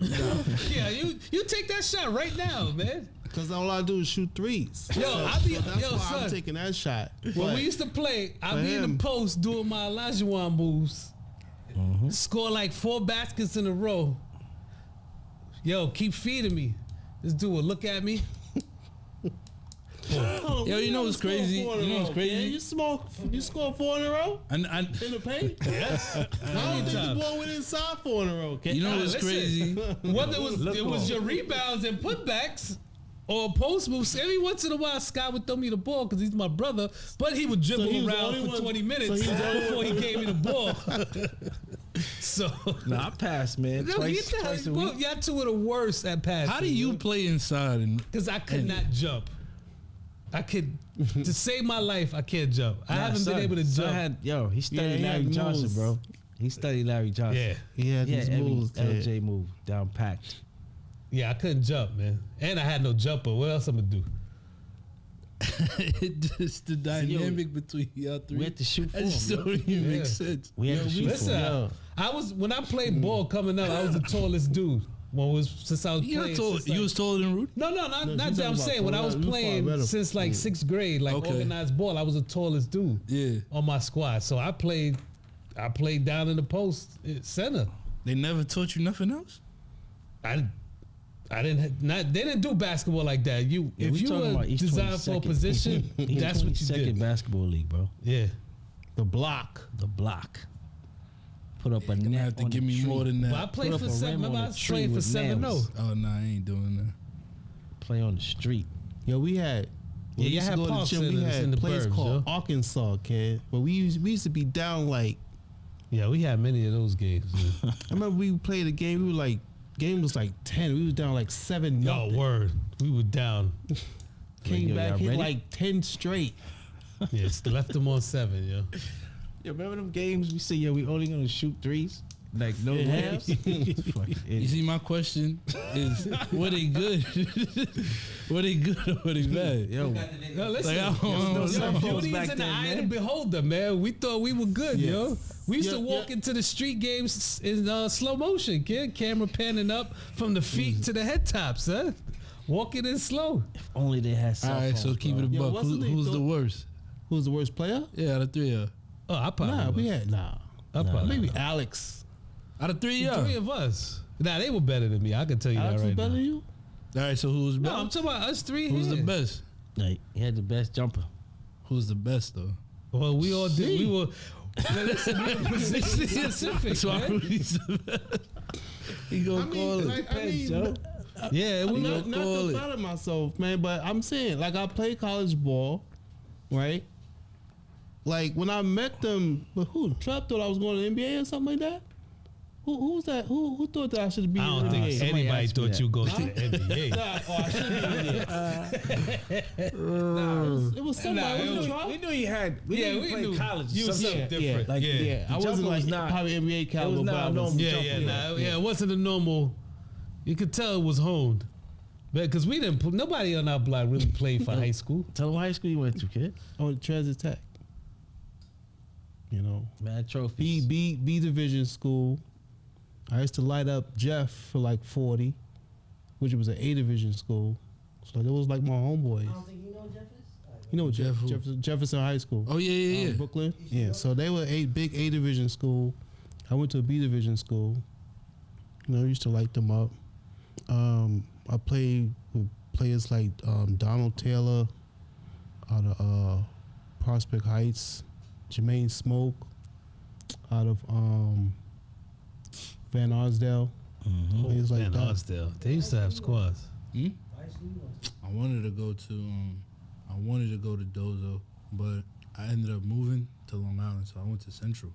yeah, you take that shot right now, man. Because all I do is shoot threes. Yo, I be That's yo why son. I'm taking that shot. When But we used to play, I'd for be in him- the post doing my Olajuwon moves. Score like 4 baskets in a row. Yo, keep feeding me. This dude would look at me. Hold on, Yo, we you know never what's scored crazy? 4 in a You know what's row, crazy? man. You scored 4 in a row And in the paint? Yes. I don't think the ball went inside 4 in a row. Okay? you know what's Listen. crazy? Whether it was your rebounds and putbacks or post moves, every once in a while, Scott would throw me the ball because he's my brother, but he would dribble he was the around only for one- 20 minutes so he was the only before he gave me the ball. So, Nah, I pass, man. no, Twice a week. y'all two are the worst at passing. How do you play inside? And Because I could not jump. I could, to save my life, I can't jump. I Nah, haven't son, been able to son jump. he studied he Larry had Johnson, moves. bro. He studied Larry Johnson. Yeah. He had Yeah, these every moves. kid. LJ move down packed. Yeah, I couldn't jump, man. And I had no jumper. What else I'm going to do? just the dynamic between y'all three. We had to shoot for That just him. don't Yo. even Yeah. make sense. We had to shoot for Listen, him. when I played ball coming up, I was the tallest dude. Since I was You playing. told since, you like- was taller than Rudy. No, No, not she's that. I'm talking saying about when I was you far playing better. since like 6th grade, like Okay. organized ball, I was the tallest dude Yeah, on my squad. So I played down in the post center. they never taught you nothing else. I didn't not. They didn't do basketball like that. Yeah, If we you talking were about East designed for a 22nd. position, that's what you Second did. basketball league, bro. Yeah. The block. The block. Put up a You're gonna net have to on give the me tree. more than But I that. played Put for up a 7. rim Remember, on I a was tree playing for with 7-0. nails. Oh no, I ain't doing that. Play on the street. Yo, we had. Yeah, we you used to had go to the parks gym, in we the- had in the place burbs, called yo. Arkansas, kid. But we used to be down like. Yeah, we had many of those games. I remember we played a game. We were like, game was like 10. We was down like 7. Yo, word. We were down. Came Yo, back, y'all hit ready? like 10 straight. Yes, left them on 7, yo. Yo, remember them games we said, yo, we only gonna shoot threes? Like no Yeah. layups? Fucking You idiot. see, my question is, were they good? Were they good or were they bad? Yo, No, listen. Like, I don't know. Yo, Phones beauty back is in the then, eye man. of the beholder, man. We thought we were good, yo. We used Yeah, to walk yeah. into the street games in slow motion, kid. Camera panning up from the feet to the head tops, huh? Walking in slow. if only they had cell All right, phones, so keep it a bro. Yo, buck. wasn't it Who's the though- worst? Who was the worst player? Yeah, out of three of y'all. Oh, I probably Nah, was. we had I probably maybe was. Alex. Out of three of y'all. 3 of us. Nah, they were better than me. I can tell you Alex that was right better now. than you. All right, so who's No, best? I'm talking about us 3 Who's here. the best? Like, he had the best jumper. Who's the best though? Well, we all did. We were. Listen, we were position specific, So man. Rudy's the best. He gonna call it. like, I mean, yo. Yeah, we not were. call to it. flatter myself, man, but I'm saying, like, I played college ball, right? Like, when I met them, but who? Trap thought I was going to the NBA or something like that? Who's that? Who thought that I should be I in don't the think NBA? Somebody anybody asked me thought that. you would go to the NBA. Nah, oh, I should be in there. It was somebody. It was Trap. we knew he had. We Yeah, knew we he played knew college. you was Some something shit. different. Like, Yeah. Yeah, I The wasn't jumper like was not- probably NBA caliber. not but a I was- normal Yeah, jumper. it wasn't a normal. You could tell it was honed, because we didn't. Nobody on our block really played for high school. Tell him what high school you went to, kid. Oh, Transit Tech. You know, Mad trophies. B division school. I used to light up Jeff for like 40, which was an A division school. So it was like my homeboys. I don't think you know Jeff is. You know Jeff who? Jefferson High School. Oh yeah, yeah, yeah. Brooklyn. Yeah, so they were a big A division school. I went to a B division school. You know, I used to light them up. I played with players like Donald Taylor out of Prospect Heights, Jermaine Smoke out of Van Arsdale. Players like Man, that. Arsdale. They used to have squads. High school you went to? I wanted to go to Dozo, but I ended up moving to Long Island, so I went to Central.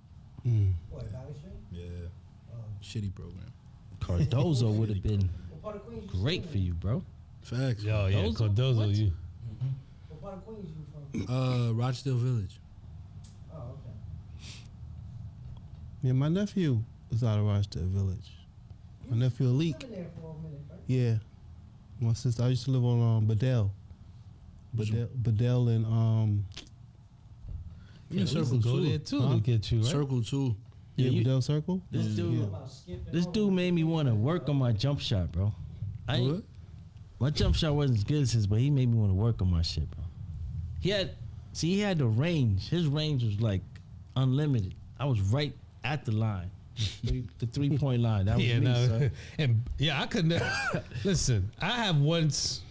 What, Valley Street? Yeah, Um, shitty program. Cardozo would have been what part of Queens you great staying for you, bro. Facts. Yo, yeah, Cardozo? Cardozo, What? you. in? What part of Queens you from? Rochdale Village. Oh, okay. Yeah, my nephew was out of Rochdale Village. My nephew You Alik. living there for a minute, right? Yeah. My sister, I used to live on Bedell. Bedell and You in We used to Circle go 2. there too Huh? to get you, right? Circle 2. yeah, you- Bedell Circle. This You dude, know about skipping this all dude the- made me want to work on my jump shot, bro. I ain't- What? My jump shot wasn't as good as his, but he made me want to work on my shit, bro. He had the range. His range was like unlimited. I was right at the line, the 3-point line. That was Yeah, me, son. and yeah, I could never listen. I have once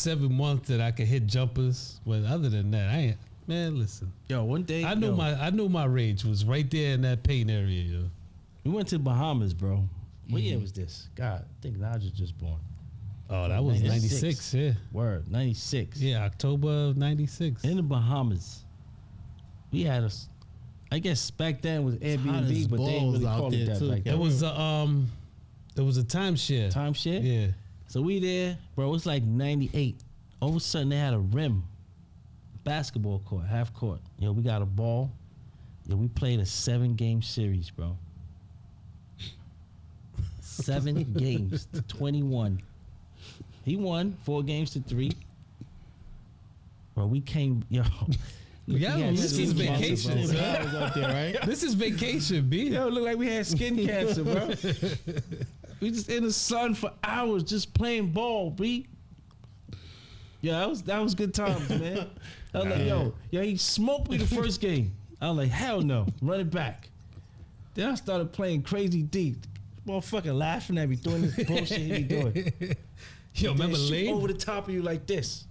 every month that I could hit jumpers. But other than that, I ain't. Man, listen. Yo, one day I knew my range was right there in that paint area. Yo. we went to the Bahamas, bro. What year was this? God, I think Naj was just born. Oh, that was 96. 96. Yeah, Word, 96. yeah, October of 96. In the Bahamas, we had I guess back then was hot Airbnb, as but they didn't balls really out call it there, that too. back It then. was a timeshare. Timeshare? Yeah. So we there, bro. It's like 98. All of a sudden, they had a rim, basketball court, half court. Yo, we got a ball. Yo, we played a 7-game series, bro. 7 games to 21. He won 4 games to 3. Bro, we came, yo. Yeah, we had this skin is cancer, vacation, bro. son. I was out there, right? This is vacation, B. Yo, it looked like we had skin cancer, bro. We just in the sun for hours just playing ball, B. Yeah, that was good times, man. I was like, yo, he smoked me the first game. I was like, hell no, run it back. Then I started playing crazy deep. Motherfucker laughing at me doing this bullshit he be doing. Yo, Then remember shoot Lane? over the top of you like this.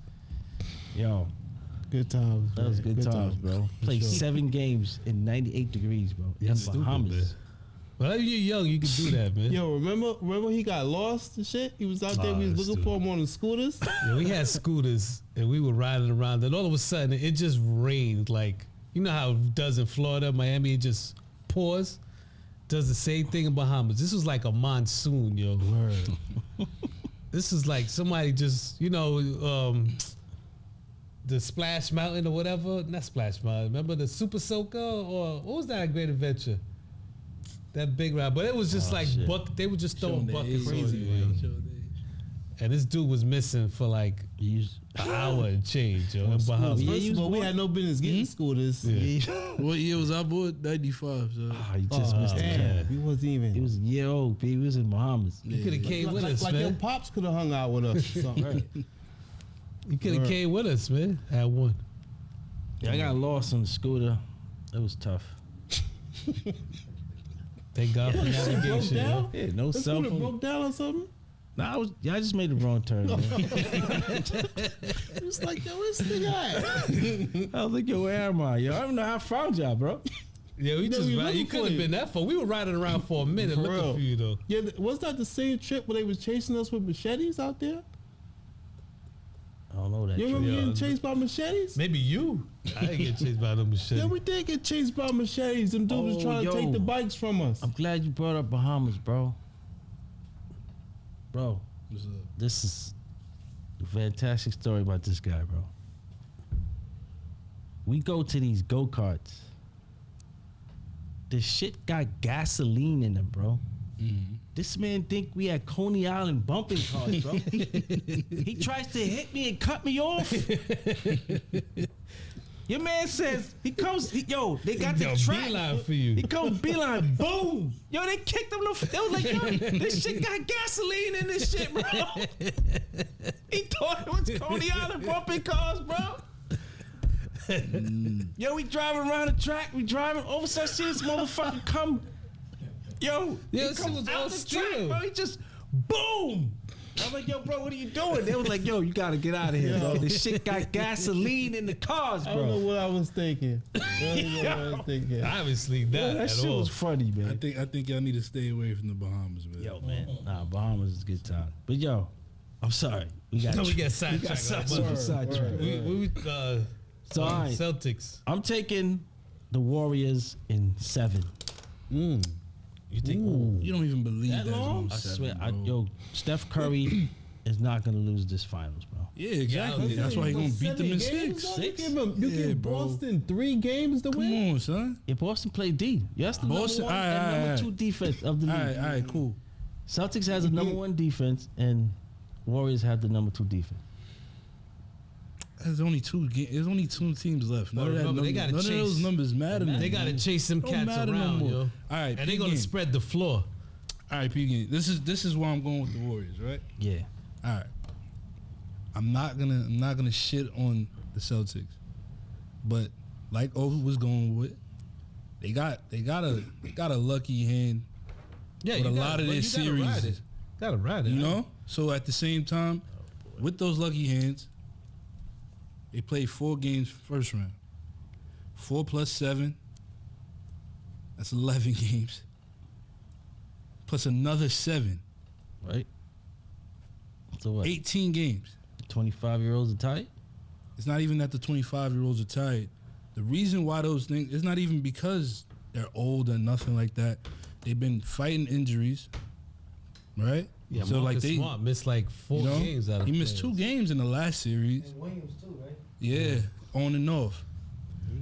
Yo, Good times. that was man. good times, bro. Played sure. 7 games in 98 degrees, bro. Yeah, in stupid, Bahamas. man. Well, you're young, you can do that, man. Yo, remember he got lost and shit? He was out there, Oh, we was that's looking for him on the scooters. Yeah, we had scooters and we were riding around, and all of a sudden it just rained. Like, you know how it does in Florida, Miami, it just pours. Does the same thing in Bahamas. This was like a monsoon, yo. This is like somebody just, the Splash Mountain or whatever. Not Splash Mountain. Remember the Super Soaker, or what was that Great Adventure? That big ride. But it was just like shit. they were just throwing buckets on Crazy, you, man. yo. And this dude was missing for like an hour and change, yo, in Bahamas. Yeah, First you of all, was we had no business getting scooters. Yeah. What year was I born? 95. So. You just missed it. Damn, he wasn't even. He was a year old, B. He was in Bahamas. You could have came with us, like your man. pops could have hung out with us or something. Right. You could have came with us, man. At one. Yeah, I got lost on the scooter. It was tough. Thank God for navigation. down? yo. Yeah, no The cell scooter phone. broke down or something? Nah, I just made the wrong turn, man. It was like, yo, where's this nigga at? I was like, yo, where am I? Yo, I don't know how I found y'all, bro. Yeah, we No, just we ride. looking You for couldn't have you. been that far. We were riding around for a minute For looking real. for you, though. Yeah, was that the same trip where they was chasing us with machetes out there? I don't know that. You remember Yeah. getting chased by machetes? Maybe you. I didn't get chased by them machete. Yeah, we did get chased by machetes. Them dudes was Oh, trying to take yo. the bikes from us. I'm glad you brought up Bahamas, bro. Bro, What's up? this is a fantastic story about this guy, bro. We go to these go-karts. The shit got gasoline in them, bro. This man think we at Coney Island bumping cars, bro. He tries to hit me and cut me off. Your man says they got the Yo, track. beeline for you. He comes beeline, boom. Yo, they kicked him. They was like, yo, this shit got gasoline in this shit, bro. He thought it was Coney Island bumping cars, bro. Yo, we driving around the track. We driving. All of a sudden, see this motherfucker come Yo, Yeah, he this comes was out all the still. track, bro. He just boom. I was like, yo, bro, what are you doing? They was like, yo, you gotta get out of here, bro. This shit got gasoline in the cars, I don't know bro. what I was thinking. I don't know what I was thinking. Obviously Yo, not that at shit all. was funny, man. I think y'all need to stay away from the Bahamas, man. Yo, man. Nah, Bahamas is a good time. But yo, I'm sorry. We got No, we got sidetracked. sidetracked. We So, all right. Celtics. I'm taking the Warriors in 7. You think? You don't even believe That that's long? on I 7, swear, bro. yo, Steph Curry is not gonna lose this finals, bro. Yeah, exactly. Yeah, That's why he gonna beat them in 6. You Yeah, give bro. Boston 3 games to Come win. on, son. Yeah, Boston played D. That's the Boston- number 1 and all number right. 2 defense of the All league. right, cool. Celtics has a number 1 defense, and Warriors have the number 2 defense. There's only 2 There's only 2 teams left. None, But of, that remember, they none gotta of those chase. numbers matter. now. They gotta chase them Don't cats matter no around, more. yo. All right, And they're peep gonna game. spread the floor. All right, peep game. This is why I'm going with the Warriors, right? Yeah. All right. I'm not gonna shit on the Celtics, but like Ova was going with, they got a lucky hand. Yeah, With you a gotta- lot of but their you gotta ride series. it. Gotta ride it. You know? So at the same time, with those lucky hands, they played 4 games first round. 4 plus 7, that's 11 games. Plus another 7, Right? So what? 18 games. 25-year-olds are tight? It's not even that the 25-year-olds are tired. The reason why those things, it's not even because they're old or nothing like that. They've been fighting injuries, right? Yeah, so Marcus like they, Smart missed like 4 you know, games out of he missed 2 playoffs. games in the last series. And Williams too, right? Yeah, on and off.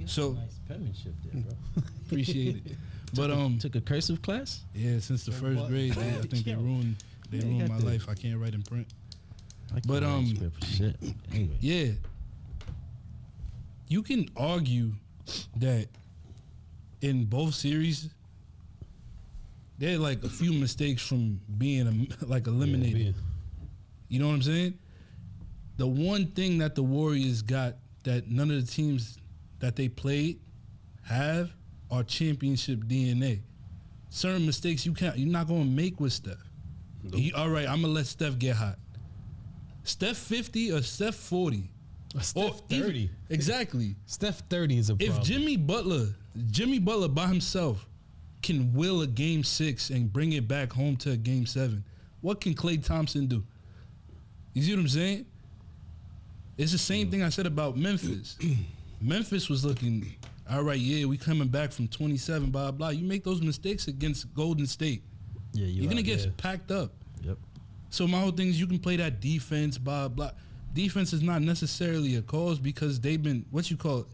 So Nice penmanship there, bro. appreciate it. But Took a cursive class? yeah, since the first grade, I think they ruined Yeah, my got the- life. I can't write and print. I But, can't write script for shit. Anyway. Yeah. You can argue that in both series, they're like a few mistakes from being like eliminated. Yeah, You know what I'm saying? The one thing that the Warriors got that none of the teams that they played have are championship DNA. Certain mistakes you're not gonna make with Steph. All right, I'm gonna let Steph get hot. Steph 50 or Steph 40. Steph Or 30. Exactly. Steph 30 is a problem. If Jimmy Butler by himself can will a game 6 and bring it back home to a game 7, what can Klay Thompson do? You see what I'm saying? It's the same thing I said about Memphis. Memphis was looking, all right, yeah, we coming back from 27, blah, blah. You make those mistakes against Golden State, Yeah, you're going to get yeah. packed up. Yep. So my whole thing is you can play that defense, blah, blah. Defense is not necessarily a cause because they've been, what you call it,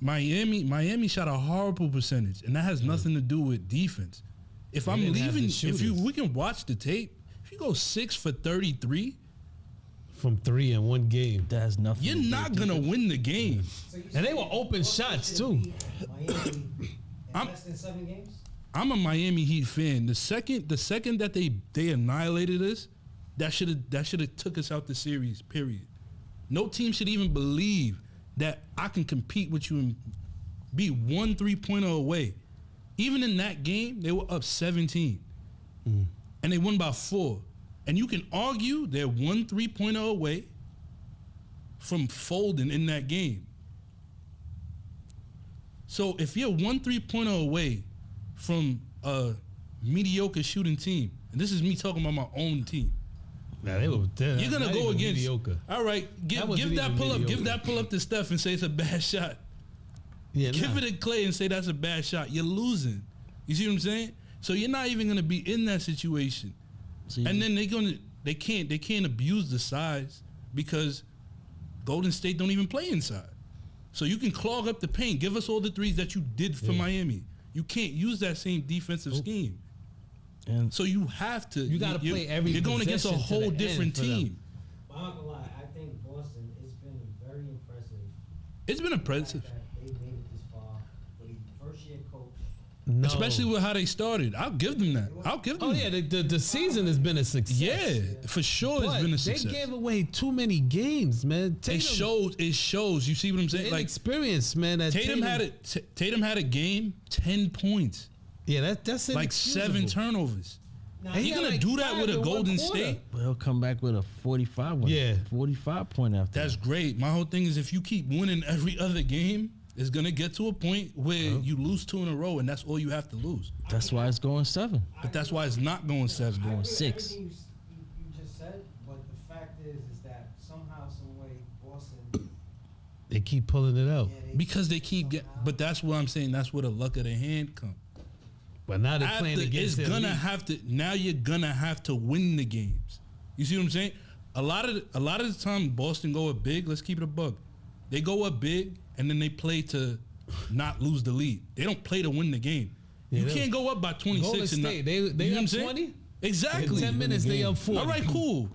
Miami shot a horrible percentage, and that has nothing to do with defense. If They I'm didn't have the leaving, shooters. we can watch the tape. If you go 6 for 33, From 3 in 1 game. That has nothing you're to do not with gonna defense. win the game. So you And they say were open Boston shots, should too. beat Miami in I'm- less than 7 games? I'm a Miami Heat fan. The second that they annihilated us, that should have took us out the series. Period. No team should even believe that I can compete with you and be 1 3-pointer away. Even in that game, they were up 17, and they won by 4. And you can argue they're 1 3-pointer away from folding in that game. So if you're 1 3-pointer away from a mediocre shooting team, and this is me talking about my own team, Nah, they were dead. you're gonna Not go even against. mediocre. All right, That give wasn't that even pull up. Give mediocre. that pull up to Steph and say it's a bad shot. Yeah, Give nah. it to Clay and say that's a bad shot. You're losing. You see what I'm saying? So you're not even gonna be in that situation. So you- And then they can't abuse the size because Golden State don't even play inside. So you can clog up the paint. Give us all the threes that you did for Miami. You can't use that same defensive scheme. and So you have to. You gotta play every You're going against a possession to whole the end different for them. team. But I'm not gonna lie, I think Boston has been very impressive. It's been impressive, The fact that they made it this far with a first-year coach. No. especially with how they started. I'll give them that. I'll give them. Oh yeah, the season has been a success. Yeah, for sure, But it's been a they success. gave away too many games, man. It shows. It shows. You see what I'm saying? Like inexperience, man. That Tatum had a game, 10 points. Yeah, that's like 7 inexcusable. turnovers. Now, And He got gonna like do that 5 with a in one Golden quarter. State? But he'll come back with a 45 one. Yeah. 45 point after. That's great. My whole thing is if you keep winning every other game, it's gonna get to a point where you lose 2 in a row, and that's all you have to lose. That's why it's going 7. But that's why it's not going 7. I agree with 6. everything you just said, but the fact is that somehow, some way, Boston. They keep pulling it out. Yeah, Because they keep somehow- getting. But that's what I'm saying. That's where the luck of the hand comes. But now they're playing After, against it's the gonna elite. have to. Now you're gonna have to win the games. You see what I'm saying? A lot of the time, Boston go up big. Let's keep it a bug. They go up big, and then they play to not lose the lead. They don't play to win the game. Yeah, You they- can't go up by 26 Golden and State, not. they you know what I'm up saying? 20? Exactly. In 10 minutes, they up 40. All right, cool.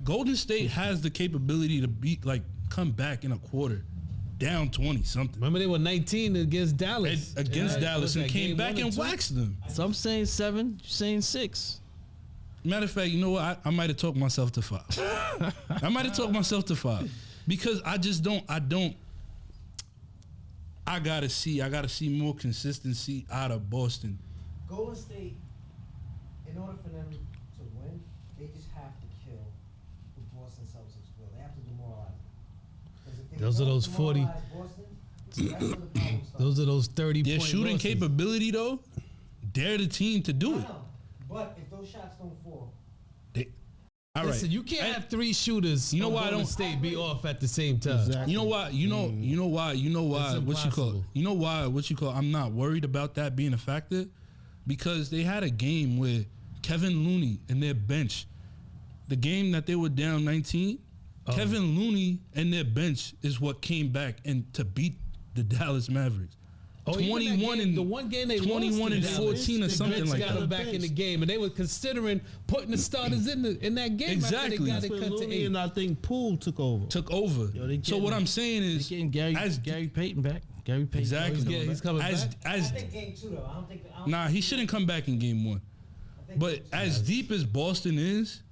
Golden State has the capability to beat, like, come back in a quarter, down 20 something. Remember they were 19 against Dallas. Against Yeah, Dallas was and that came game back 1 and 2? waxed them. So I'm saying 7, you're saying 6. Matter of fact, you know what? I might have talked myself to 5. I might have talked myself to 5 because I just don't. I gotta see more consistency out of Boston. Golden State, in order for them to win, they just have to kill the Boston Celtics will. They have to demoralize them. 'Cause if they Those are don't those 40 demoralize Boston, that's where the problem starts. Those are those 30 Their point shooting losses. capability, though, they're the team to do I it. know, but if those shots don't fall, All right. Listen, you can't have 3 shooters. You know on why I Golden don't- State be off at the same time. Exactly. You know why? You know why? It's What you call? impossible. You know why? What you call? I'm not worried about that being a factor, because they had a game where Kevin Looney and their bench, the game that they were down 19, Kevin Looney and their bench is what came back and to beat the Dallas Mavericks. Oh, even that 21 game, and the one game they 21 lost and to Dallas, 14 or the something bench like got that. them back in the game, and they were considering putting the starters in that game. Exactly. After they got it When cut to Looney 8. and I think Poole took over. Took over. Yo, they So what getting- I'm saying They're is getting Gary as- Payton back. Gary Payton. exactly. He's coming as back? I as think game 2 though. I don't nah, he shouldn't come back in game 1. I think But game 2. as deep as Boston is,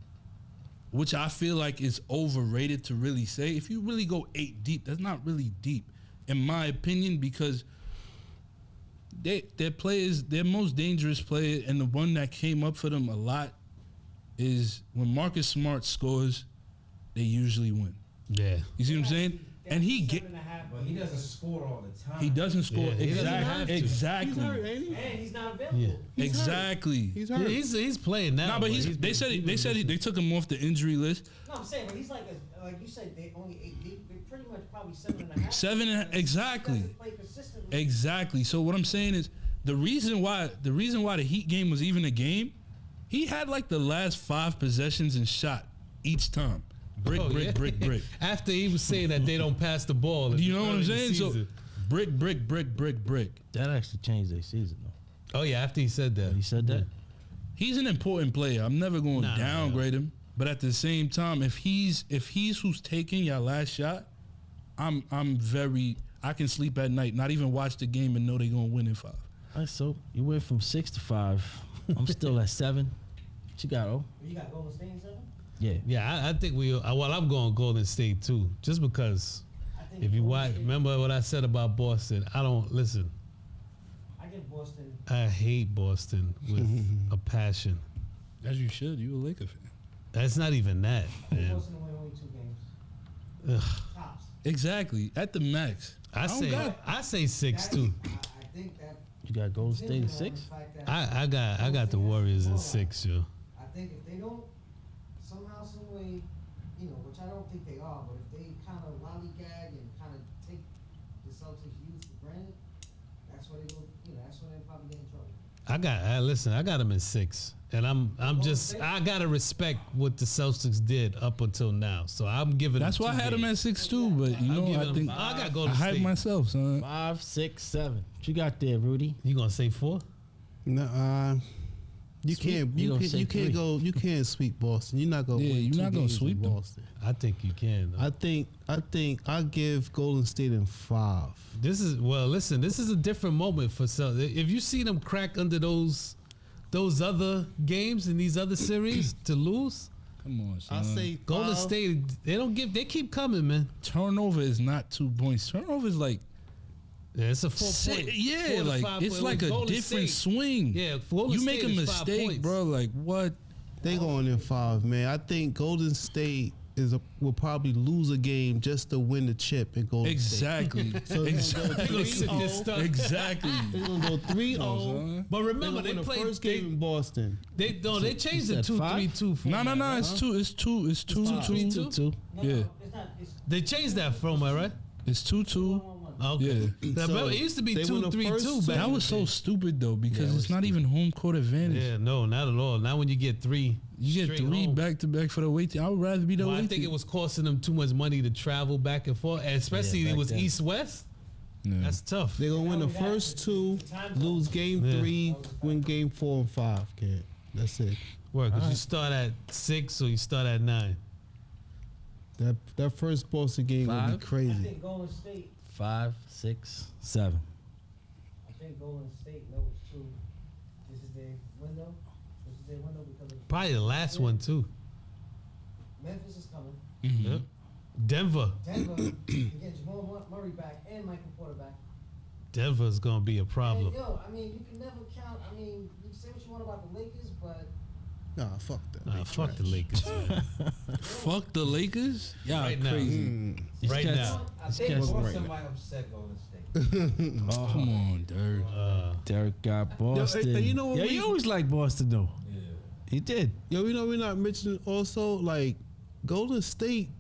which I feel like is overrated to really say, if you really go 8 deep, that's not really deep, in my opinion, because their players, their most dangerous player, and the one that came up for them a lot, is when Marcus Smart scores, they usually win. Yeah. You see what I'm saying? And he get 7.5, But he doesn't score all the time. he doesn't score Yeah, he doesn't have to. He's exactly hurt, ain't he? and he's not available. Yeah. exactly. He's Yeah, hurt. he's playing now. Nah, but he's they said they took him off the injury list. No, I'm saying, but he's like you said, they only 8 deep. They're pretty much probably 7.5. 7 and He exactly. doesn't play consistently. Exactly. So what I'm saying is the reason why the Heat game was even a game, he had like the last 5 possessions and shot each time. Brick, Oh, brick, yeah. brick, brick. After he was saying that they don't pass the ball. in You the know what I'm early saying? So season. brick, brick, brick, brick, brick. That actually changed their season though. Oh yeah, after he said that. He said that. He's an important player. I'm never going to Nah, downgrade him. But at the same time, if he's who's taking your last shot, I can sleep at night, not even watch the game and know they're gonna win in 5. All right, so you went from 6 to 5. I'm still at 7. What you got? Oh, You got Golden State in 7? yeah. Yeah, I think I'm going Golden State too, just because I think if you Golden watch, State- remember what I said about Boston. I don't listen. I give Boston. I hate Boston with a passion. As you should. You a Laker fan. That's not even that, man. Boston win only 2 games. Ugh. Tops. Exactly. At the max. I don't say got- I say 6 That- too. I think that. You got Golden State at contingent on 6. the fact that I got the Warriors in 6, yo. I think if they don't somehow, some way, which I don't think they are, but if they kind of lollygag and kind of take the Celtics youth for granted, that's where they go. That's when they probably get in trouble. Listen, I got them in 6, and I gotta respect what the Celtics did up until now. So I'm giving. That's them why I 2 had him games. at 6 too. But you I'm know, giving I them think 5. I got I Golden hype State. myself, son. 5, 6, 7. What you got there, Rudy? You gonna say 4? No, you can't. You You gonna can't. say You can't 3. go. You can't sweep Boston. You're not gonna. Yeah, win you're 2 not gonna games sweep with them. Boston. I think you can. Though. I think I give Golden State in 5. This is a different moment for Celtics. If you see them crack under those other games in these other series to lose, Come on, son. I say Golden 5. State they keep coming, man. turnover is not 2 points. Turnover is like Yeah, it's a 4 point. Yeah, 4 to like 5 it's point. like a Golden different State. swing. Yeah, Golden You make a State is 5 mistake, points. bro. Like what? They going in 5, man. I think Golden State will probably lose a game just to win the chip in Golden Exactly. State. So Exactly. They gonna sit there 3-0. stuck. Exactly. They're gonna go 3-0. But remember, They're they gonna win played the first game in Boston. They changed you the said 2-3-2 format. No. right? It's two. It's 2-2. 2-2. No, Yeah. it's not. It's They changed that format, right? It's 2-2. 1-1. Okay. Yeah. Remember, it used to be they won the 2-3-2 first back. That in was the so day. stupid though because Yeah, it it's was not even home court advantage. Yeah, no, not at all. Not when you get 3. You get straight 3 home. back to back for the away team. I would rather be the Well, away I think team. it was costing them too much money to travel back and forth, and especially Yeah, it back was then. East-West. Yeah. That's tough. They're gonna win the Not only that, first it's 2, the time zone. lose game Yeah. 3, win game 4 and 5. Kid, that's it. Work, because you Alright. start at 6 or you start at 9. That first Boston game will 5? be I crazy. think Golden State. 5, 6, 7. I think Golden State knows too. This is their window. This is their window because of Probably the last one, too. Memphis is coming. Mhm. Yep. Denver. Denver you get Jamal Murray back and Michael Porter back. Denver's going to be a problem. And yo, I mean, you can never count. I mean, you can say what you want about the Lakers, but Nah, fuck that. Nah, fuck the Lakers, man. Fuck the Lakers. Yeah, Right now. crazy. Right Cats- now. I These think cats Boston right. might upset Golden State. Oh, Come on, Dirk. Derek got Boston. and you know what yeah, we- you always like Boston though. Yeah. He did. Yo, you know we're not mentioning also like Golden State.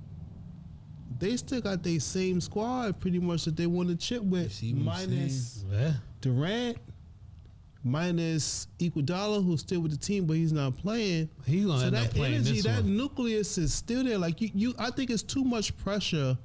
They still got their same squad pretty much that they won the chip with, see what I'm minus Yeah. Durant, minus Iguodala, who's still with the team but he's not playing. He's going to So end up that playing energy, this that one. nucleus is still there. Like you, I think it's too much pressure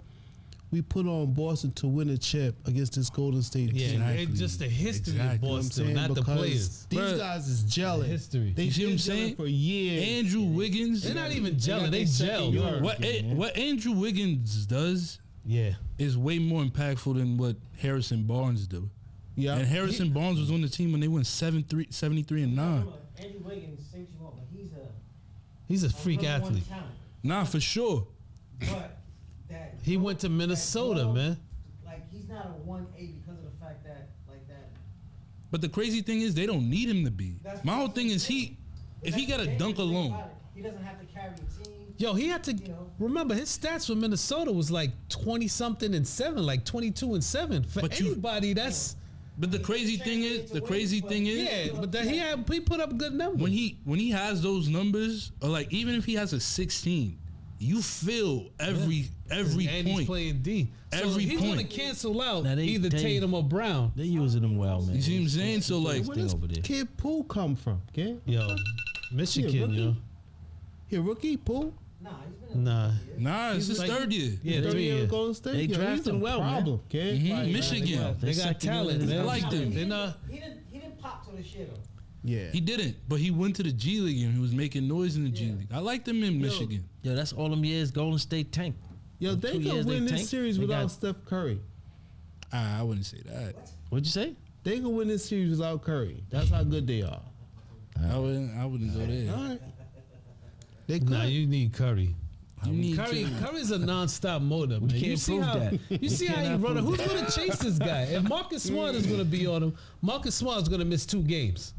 we put on Boston to win a chip against this Golden State Yeah, team. Exactly. it's just the history Exactly. of You know what I'm Boston, saying? not the Because players. These Bruh, guys is gelling. history. They You see what I'm been gelling saying? for years. Andrew Wiggins. They're not even got gelling. They their second gel. yard. What Andrew Wiggins does Yeah. is way more impactful than what Harrison Barnes do. Yeah, And Harrison Barnes was on the team when they went 73 and 9. remember, Andrew Wiggins, say what you want, but He's a freak number one athlete. talent. Nah, for sure. But that He went to Minnesota, that man. Like he's not a 1A because of the fact that like that. But the crazy thing is they don't need him to be. That's My what whole I'm thing is saying. if he got a That's dunk the dangerous thing alone. about it. He doesn't have to carry a team. Yo, he had to You know. remember his stats for Minnesota was like 20 something and 7, like 22 and 7. For But you- anybody, that's But the crazy thing is, yeah. But that he put up good numbers. when he has those numbers, or like even if he has a 16, you feel every and he's point. playing D. So Every he's point. gonna cancel out Now, they- either they- Tatum or Brown. They using him well, man. You see what I'm saying? So like, where does over there. Kid Poole come from? Kid? Yo, Michigan, rookie. yo. He a rookie, Poole? Nah, he's been. Nah. nah, it's his like- third year. Yeah, 30 3 year years. Golden State? They Yo, drafted he's a well, man. problem, kid. Mhm, Like, Michigan. They They got second talent, unit. man. I like them. They not. He didn't pop to the shit though. Yeah. He didn't, but he went to the G League and he was making noise in the G Yeah. League. I liked him in Michigan. Yo, that's all them years Golden State tank. Yo, In they 2 could years, win they this tanked. series They without got- Steph Curry. I wouldn't say that. What'd you say? They could win this series without Curry. That's how good they are. I wouldn't go there. All right. They could. Nah, you need Curry. You need Curry's a non-stop motor, man. You can't see prove how that. you see how he cannot running. prove Who's gonna chase this guy? If Marcus Smart is gonna be on him, Marcus Smart is gonna miss 2 games.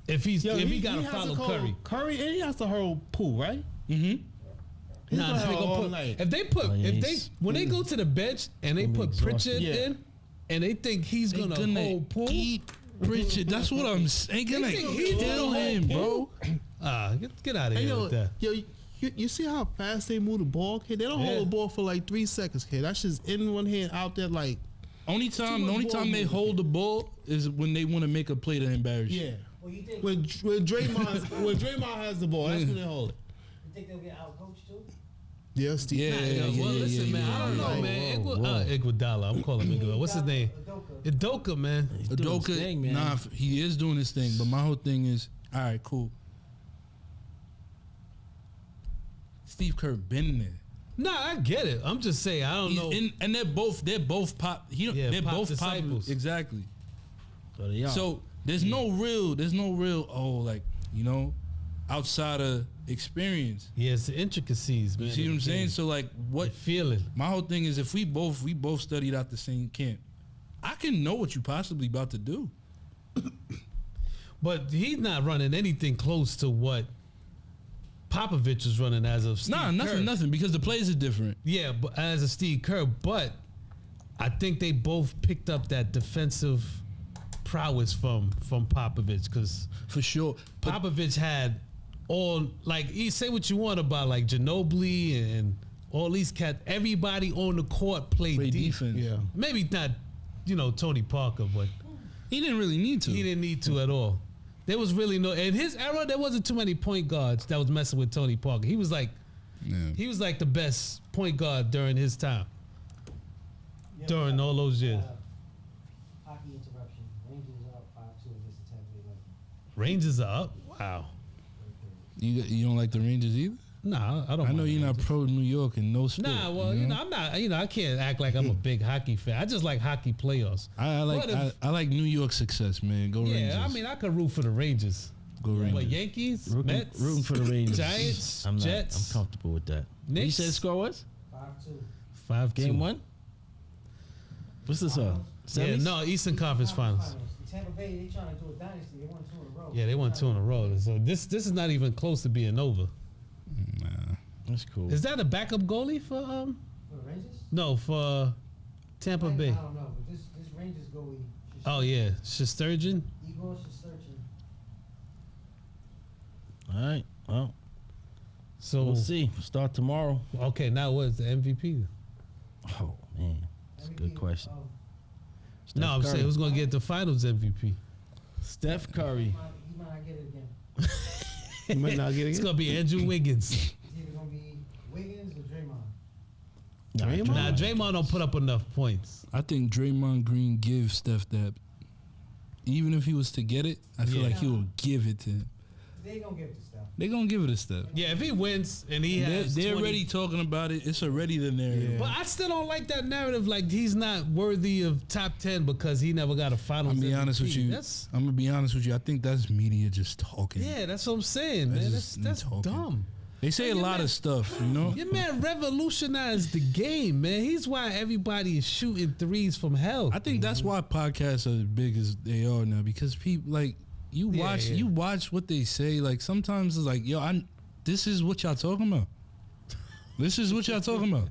If he gotta has follow to call Curry. Curry, and he has to hold Poole, right? Mm-hmm. He's Nah, gonna they hold gonna all put, night. if they put Oh, yeah, if they he's- when they go to the bench and they gonna be put Pritchard exhausted. in, and they think he's They gonna gonna hold Poole. eat Pritchard. That's what I'm saying. They gonna think he's kill gonna him, hold bro. Get out of Hey, here yo, with that. you see how fast they move the ball, kid? They don't Yeah. hold the ball for like 3 seconds, kid. That's just in one hand, out there, like, The much only ball time they movement. hold the ball is when they want to make a play to embarrass you. yeah. Well, you think When Draymond has the ball, that's when they hold it. you think they'll get outcoached too? Yeah, Steve. Yeah, Well, listen, man. I don't know, yeah. man. Whoa, Iguodala. I'm calling him Iguodala. What's his name? Udoka. Idoka, man. He's doing his Udoka, thing, man. nah, he is doing his thing. But my whole thing is, all right, cool. Steve Kerr been there. Nah, I get it. I'm just saying. I don't know. And they're both pop. Yeah, They're pop both disciples. popular. Exactly. So they are. So there's no real. Oh, like outside of experience. Yeah, it's the intricacies, man. You see what I'm saying? So like, What what? feeling? My whole thing is, if we both studied out the same camp, I can know what you possibly about to do. But he's not running anything close to what Popovich is running as of Steve Kerr. Nothing, because the plays are different. Yeah, but as a Steve Kerr, but I think they both picked up that defensive prowess from Popovich, because For sure. But Popovich had all, like, you say what you want about like Ginobili and all these cats. Everybody on the court played play defense. defense. Yeah. Maybe not, Tony Parker, but He didn't really need to. he didn't need to at all. There was really no, in his era, there wasn't too many point guards that was messing with Tony Parker. He was like the best point guard during his time. During all those years. Hockey interruption. Rangers are up 5-2 against the Tampa Bay Lightning. Rangers are up. Wow. You don't like the Rangers either? Nah, I don't. I know mind you're not Rangers. pro New York and no sport. Nah, well, I'm not. I can't act like I'm a big hockey fan. I just like hockey playoffs. I like But if- I like New York success, man. Go Rangers. Yeah, I mean, I could root for the Rangers. Go Rangers. But Yankees, Mets, Rooting for the Rangers. Giants, I'm Jets, comfortable with that. What you Knicks. said the score was? 5-2. 5-2. Game 1? What's this on? Yeah, Semis? no, Eastern Conference Finals. Tampa Bay, they trying to do a dynasty. They won 2 in a row. Yeah, they won 2 in a row. So this is not even close to being over. Nah. That's cool. Is that a backup goalie for For the Rangers? No, for Tampa I Bay. don't know, but this Rangers goalie. Oh yeah, Shesterkin. Igor Shesterkin. All right. Well, So we'll see. Start tomorrow. okay, now what's the MVP? Oh, man. That's a good question. Steph No, I'm Curry. saying who's gonna get the Finals MVP? Steph Curry. He might not get it again. You might not get It's it. gonna be Andrew Wiggins. It's either gonna be Wiggins or Draymond. Draymond? Nah, Draymond don't put up enough points. I think Draymond Green gives Steph that. Even if he was to get it, I feel Yeah. like he will give it to him. They gonna give it to Steph. They're gonna give it to Steph. Yeah, if he wins and he They're, has, they're 20 already talking about it. It's already the narrative. Yeah. But I still don't like that narrative. Like he's not worthy of top 10 because he never got a Finals. I'm gonna be MVP. honest with you. That's I'm gonna be honest with you. I think that's media just talking. yeah, that's what I'm saying, man. That's That's just talking. dumb. They say Like, a your lot man- of stuff, you know. Your man revolutionized the game, man. He's why everybody is shooting threes from hell. I think that's why podcasts are as big as they are now, because people like you Yeah, watch yeah. you watch what they say. Like sometimes it's like, yo, this is what y'all talking about. This is what y'all talking about.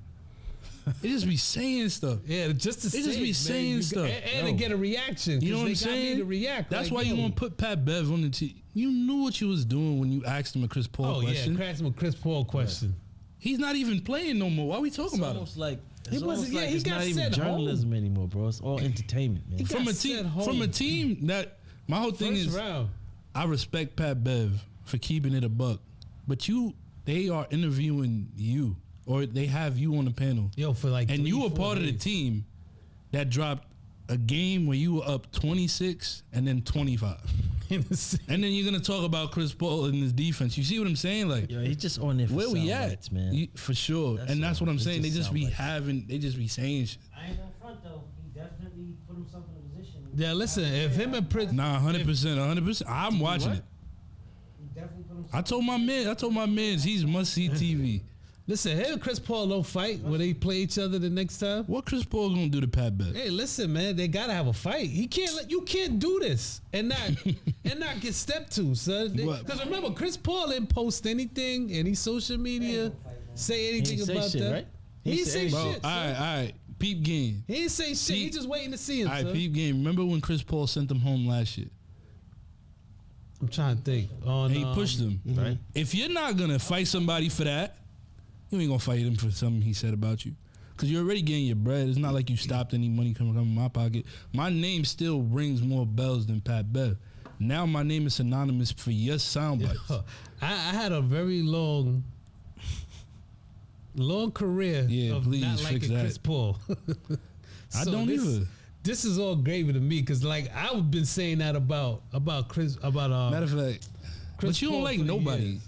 They just be saying stuff. Yeah, just to They say just be it, man. saying You- stuff. and to get a reaction. You know 'cause what I'm they got me saying? to react. That's like, why you yo. want to put Pat Bev on the team. You knew what you was doing when you asked him a Chris Paul Oh question. yeah, cracks him a Chris Paul question. He's not even playing no more. Why are we talking It's about him? almost like He it's wasn't- almost yeah, like he it's got not even sent journalism anymore, bro. It's all entertainment, man. He From a got team, sent home. from a team that my whole thing First is, round. I respect Pat Bev for keeping it a buck, but they are interviewing you, or they have you on the panel, Yo, for like and 3, you were 4 part of the days. team that dropped a game where you were up 26 and then 25, and then you're gonna talk about Chris Paul and his defense. You see what I'm saying? Like, Yo, he's just on there for where we sound at, bites, man. For sure, That's and that's all. what I'm It's saying. They just just be sound they just be saying shit. I ain't gonna front though. He definitely put himself in a position. Yeah, listen, if him and Prince, Nah, 100%, 100%. I'm watching what? it. He definitely put himself. I told my man, he's must see TV. listen, him and Chris Paul don't fight when they play each other the next time. What Chris Paul gonna do to Pat Bev? Hey, listen, man, they gotta have a fight. You can't do this and not get stepped to, son. What? Because remember, Chris Paul didn't post anything, any social media, say He anything ain't say about shit, that. right? He He didn't say said- Bro, shit. all son. right. Peep game. He didn't say shit. He Peep- just waiting to see him. All right, son. peep game. Remember when Chris Paul sent them home last year? I'm trying to think. On, And he pushed them. Right? If you're not gonna fight somebody for that, you ain't gonna fight him for something he said about you. Cause you're already getting your bread. It's not like you stopped any money coming in my pocket. My name still rings more bells than Pat Bev. Now my name is synonymous for your sound bites. I had a very long career Yeah, of please not fix liking that. Chris Paul. I So don't this, either. This is all gravy to me because, like, I've been saying that about Chris Matter of fact, Chris but you don't Paul like for the nobody. years.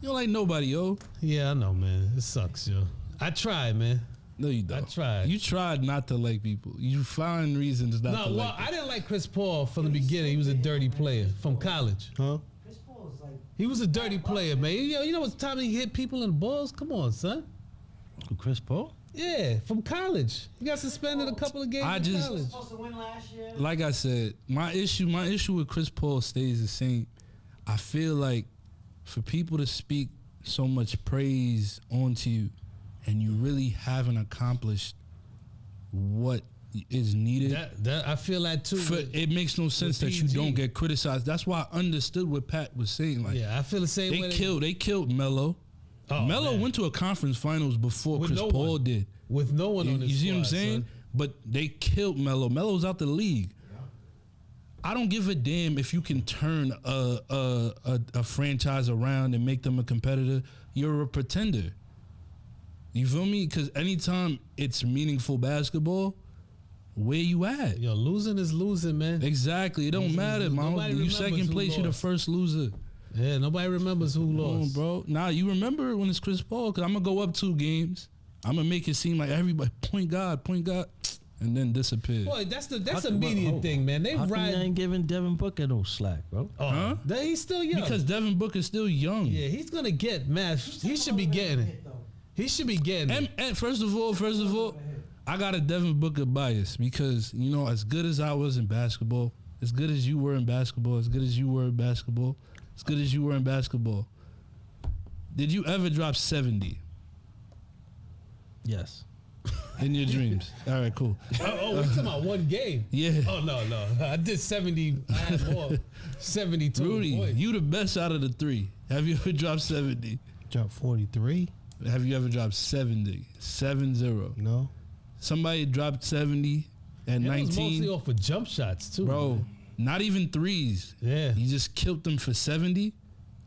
You don't like nobody, yo. Yeah, I know, man. It sucks, yo. I tried, man. No, you don't. I tried. You tried not to like people. You find reasons not No, to well, like people. I didn't like Chris Paul from the beginning. He was a dirty player from college. Huh? Chris Paul is like. He was a dirty player, man. You know what time he hit people in the balls? Come on, son. Who, Chris Paul? Yeah, from college. He got suspended a couple of games I in just- He was college. supposed to win last year. Like I said, my issue with Chris Paul stays the same. I feel like for people to speak so much praise onto you and you really haven't accomplished what is needed, That I feel that too. it makes no sense that you PG. don't get criticized. That's why I understood what Pat was saying. Like yeah, I feel the same way. they killed Melo. Oh, Melo man. went to a conference finals before With Chris no Paul one. did. with no one on You his see what I'm squad, saying? son. But they killed Melo. Melo's out the league. I don't give a damn if you can turn a franchise around and make them a competitor. You're a pretender. You feel me? Because anytime it's meaningful basketball, where you at? Yo, losing is losing, man. Exactly. It don't Losing is matter, losing. man. Nobody You remembers second who place, you the lost. first loser. Yeah, nobody remembers who Come on, lost. bro. Nah, you remember when it's Chris Paul? Because I'm going to go up 2 games. I'm going to make it seem like everybody, point God, and then disappear. Boy, that's a How- media hold- thing, man. They How come you ride. ain't giving Devin Booker no slack, bro? Oh, Huh? He's still young. Because Devin Booker's still young. yeah, he's gonna get mad. He should be getting it. He should be getting it. And first of all, I got a Devin Booker bias because, you know, as good as I was in basketball, as good as you were in basketball, as good as you were in basketball, as good as you were in basketball, did you ever drop 70 Yes. in your dreams? All right, cool. Oh, we're talking about one game. Yeah. Oh no, I did 70. I had more. 72. Rudy, Boy. you the best out of the 3. Have you ever dropped 70? Dropped 43. Have you ever dropped 70? 70. No. Somebody dropped 70 at It was 19. mostly off of jump shots too, Bro, man. not even 3s. Yeah. You just killed them for 70.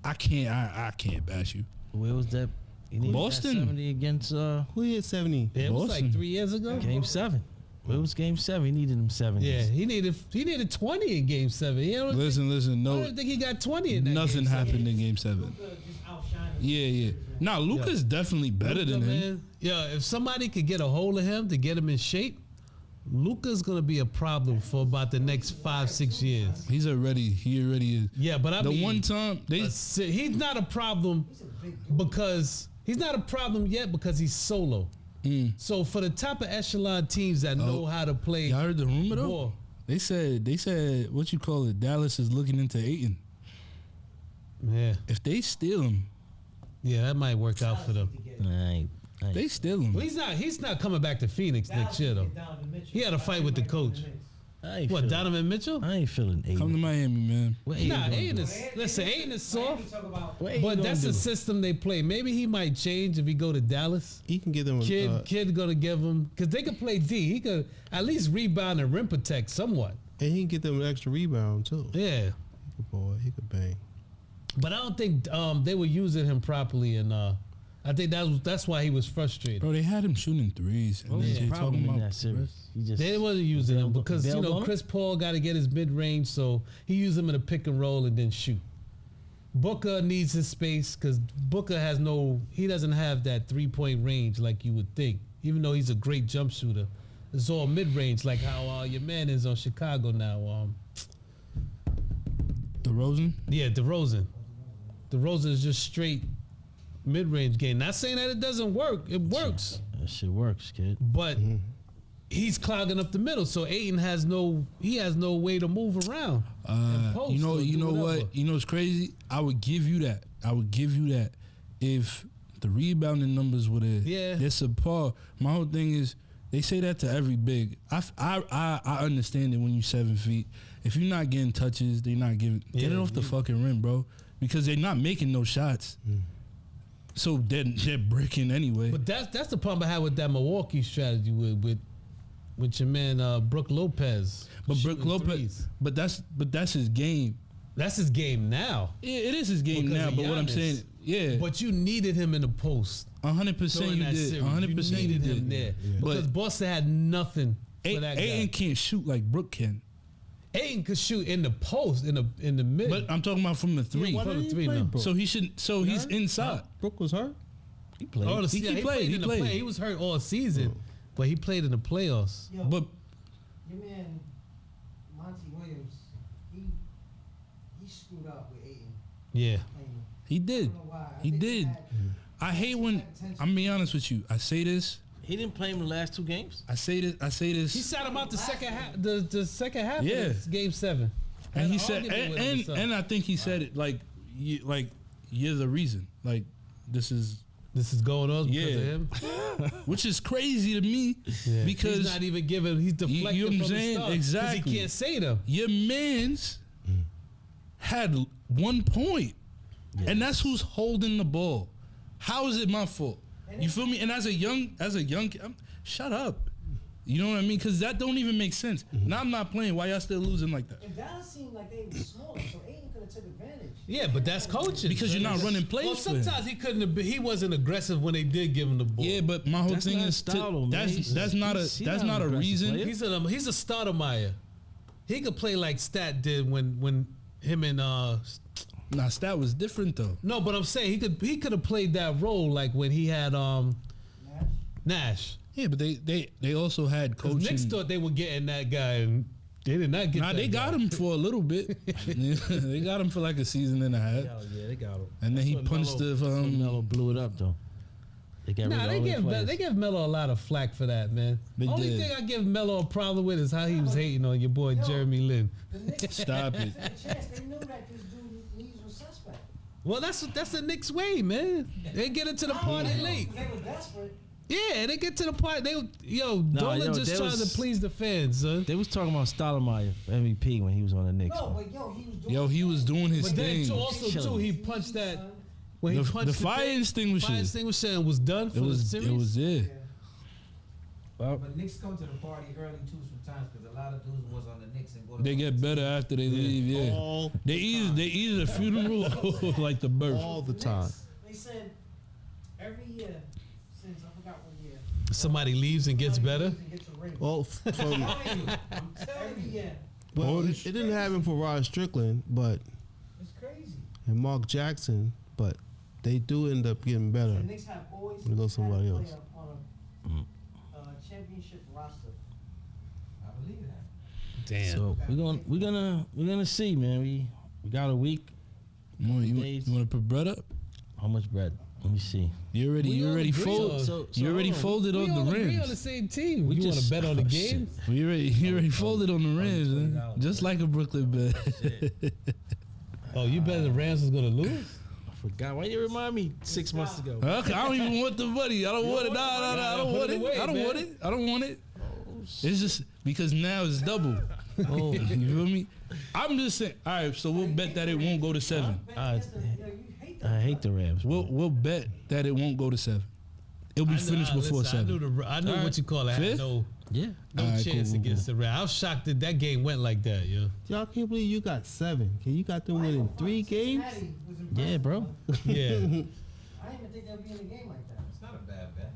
I can't bash you. Where was that? He needed that Boston. 70 against Who hit 70? Yeah, it was Boston. like 3 years ago. Game 7. Where was Game 7? He needed them 70s. Yeah, he needed 20 in Game 7. He don't Listen, I no, don't think he got 20 in that. nothing game happened in Game 7. Luka just outshined him. Yeah. Nah, Luka's definitely better Luka, than him. man, yeah, if somebody could get a hold of him to get him in shape, Luka's gonna be a problem for about the next 5-6 years. He already is. Yeah, but I The mean, one time they he's not a problem because he's not a problem yet because he's solo. So for the top of echelon teams that know how to play y'all heard the rumor though? ball, They said what you call it? Dallas is looking into Ayton. yeah, If they steal him, that might work out for them. I ain't. they steal him. Well, he's not coming back to Phoenix next year though. He had a fight with the coach. I ain't What, feeling- Donovan Mitchell? I ain't feeling Come to 80. Miami, man. What Aiden Nah, gonna Aiden do? is listen. Aiden is soft, What Aiden but gonna that's do? the system they play. Maybe he might change if he go to Dallas. He can get them. Kid gonna give him because they could play D. He could at least rebound and rim protect somewhat. And he can get them an extra rebound too. Yeah, Boy, he could bang. but I don't think they were using him properly, and I think that's why he was frustrated. Bro, they had him shooting 3s. What was then the they problem talking in about that series? He just They wasn't using him because available on him? Chris Paul got to get his mid range, so he used him in a pick and roll and then shoot. Booker needs his space because Booker he doesn't have that 3-point range like you would think. Even though he's a great jump shooter, it's all mid range like how your man is on Chicago now. DeRozan. Yeah, DeRozan. DeRozan is just straight mid range game. Not saying that it doesn't work. It works. That shit works, kid. But he's clogging up the middle, so Ayton has no way to move around. And post You know or do whatever. what? You know what's crazy? I would give you that if the rebounding numbers were there. Yeah. They're subpar. My whole thing is they say that to every big. I understand it when you're 7 feet. If you're not getting touches, they're not giving. Get it off the fucking rim, bro, because they're not making no shots. So they're breaking anyway. But that's the problem I had with that Milwaukee strategy with your man Brook Lopez. But Brook shooting Lopez, threes. but that's his game. That's his game now. Yeah, it is his game Because now. of But what I'm Giannis. saying, yeah, But you needed him in the post 100% during you that did. series. 100% you you needed did. him there But because Boston had nothing for that Ayton guy. can't shoot like Brook can. Ayton could shoot in the post in the mid. But I'm talking about from the 3. why from didn't the he 3 play now. Brook? So he's inside. Brooke was hurt. He played. Oh, He played, he in the played. play. He was hurt all season, but he played in the playoffs. Yo, But your man Monty Williams, he screwed up with Ayton Yeah. playing him. he I did. don't know why. I He think did. had- I hate when I'm gonna be honest with you. I say this He didn't play him the last 2 games. I say this. He sat him out the second half. The second half. Yeah. Of this game 7. And Had he an said, argument with him or something. and I think he said it like you're the reason. Like this is going on because Yeah. of him. which is crazy to me Yeah. because he's not even giving. He's deflecting you know what I'm from saying? the start. 'Cause Exactly. He can't say them. your man's had 1 point, and that's who's holding the ball. How is it my fault? You feel me? And as a young kid, shut up. You know what I mean? Because that don't even make sense. Now I'm not playing. Why y'all still losing like that? And Dallas seemed like they were smaller, so Aiden could have took advantage. Yeah, but that's coaching. Because you're not running plays Well, for him. sometimes he couldn't have been, he wasn't aggressive when they did give him the ball. Yeah, but my whole That's thing not is style, though, man. that's not He's a not an aggressive reason. player. He's a starter Meyer. He could play like Stat did when him and Nah, Stat was different though. no, but I'm saying he could have played that role like when he had Nash. Yeah, but they also had Because coaching. Knicks thought they were getting that guy and they did not get Nah, that they got guy. him for a little bit. They got him for like a season and a half, Yeah, they got him. and then he punched the. Melo blew it up though. They got rid Nah, of they all give the players. they give Melo a lot of flack for that, man. They Only did. thing I give Melo a problem with is how he was hating on your boy Jeremy Lin. The Knicks Stop it. took a chance. They knew that this dude knees were suspect. Well, that's the Knicks way, man. They get into the party late. They were desperate. Yeah, they get to the party. Dolan yo, just there trying was- to please the fans, son. They was talking about Stoudemire for MVP when he was on the Knicks. No, man. but he was doing. Yo, he was doing his But then thing. too, also too, he punched that when he The punched fire thing, extinguisher. Fire extinguisher and was done for the series. It was it. Yeah. Well, But Knicks come to the party early too sometimes because a lot of dudes was on the Knicks and go to They get better after they leave. Yeah, All they either the funeral or like the birth. all the time. Knicks, they said every year since I forgot what year. Somebody leaves and gets somebody better. leaves and gets a ring. Well, from I'm telling you, every year. well, it didn't happen for Rod Strickland, but It's crazy. and Mark Jackson, but they do end up getting better. The Knicks have always We go had somebody a else. player on a championship roster. I believe that. Damn. so we're gonna see, man. We got a week. You Days. want to put bread up? How much bread? Let me see. You already We all agree folded. on- So You already hold on. folded We on all the agree on the rims. same team. We You want to just- bet on the oh, game? shit. You already folded on the rims, man. $20. Just like a Brooklyn bet. Oh, you bet the Rams was gonna lose? I forgot. Why you remind me 6 months ago? Okay, I don't even want the money. I don't want it. No, I don't Put want it it. away, I don't man. want it. I don't want it. It's just because now it's double. Oh, you feel me? I'm just saying. All right, so we'll bet that it won't go to 7. I You hate that. hate the Rams. We'll bet that it won't go to 7. It'll be finished before listen, 7. I knew All what you call it. I had Fifth? no Yeah. no All right, chance cool, against the Rams. I was shocked that game went like that, yo. Y'all can't believe you got 7. Can you got them winning 3 games? Cincinnati was impressive. Yeah, bro. Yeah. I didn't even think they'd be in a game like that. It's not a bad bet.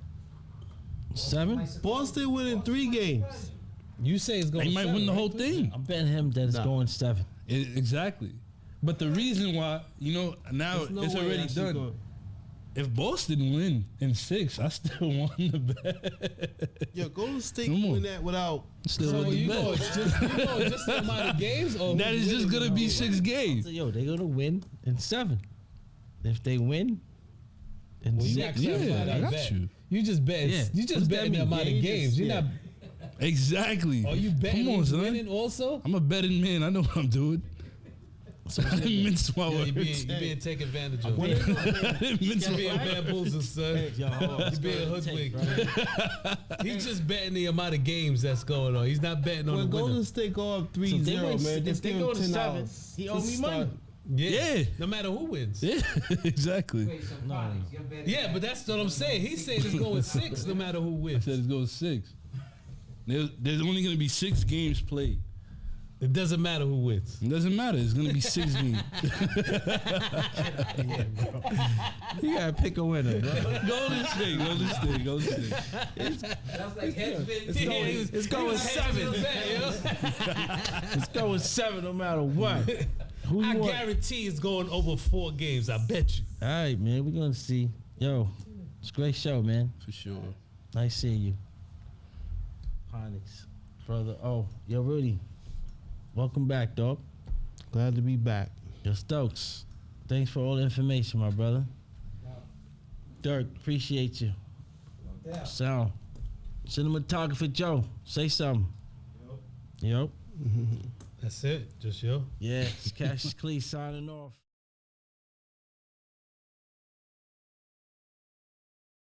7? Boston winning 3 games. You say it's going They to might win the whole thing. I'm betting him that it's Nah. going 7. Exactly. But the reason why, now There's no it's way already actually done. going- If Boston win in 6, I still won the bet. Yo, Golden State Come on. win that without. Still So won the you know, bet. it's just the amount of games? Or That who's is just winning gonna the be whole 6 game? games. So, yo, they're gonna win in 7. If they win in Well, you 6, not clarify Yeah, that I got bet. you. You just betting. Yeah. You just What's that betting the mean? amount Yeah, of you games. just- You're yeah. not. Exactly. Are you betting? Come on, who's son. winning also? I'm a betting man. I know what I'm doing. I didn't mince my Yeah, words. you being taken advantage of. I didn't mince You my being bamboozled, son. yo, hold on. You being hoodwinked. He's just betting the amount of games that's going on. He's not betting on When the Golden winner. State go up So if 3-0, they win- man, if just they give go him to 10 7, dollars. he owe Just me start. money. Yeah. Yeah. No matter who wins. Yeah, exactly. Wait, some parties. Your bet is Yeah, at but that's what I'm saying. He's saying it's going 6 no matter who I wins. said it's going 6. There's only going to be 6 games played. It doesn't matter who wins. It doesn't matter. It's going to be 6 games. You gotta pick a winner, bro. Golden State, Golden State, Golden State. That's like heads been It's going 7. It's going 7 no matter what. Who I you want? guarantee it's going over 4 games. I bet you. All right, man. We're gonna see. Yo, it's a great show, man. For sure. Nice seeing you, Honix, brother. Oh, yo, Rudy. Welcome back, dog. Glad to be back. Yo, Stokes. Thanks for all the information, my brother. Dirk, appreciate you. no doubt. Sound. Cinematographer Joe, say something. Yo. That's it. Just yo. Yeah, it's Cassius Clee signing off.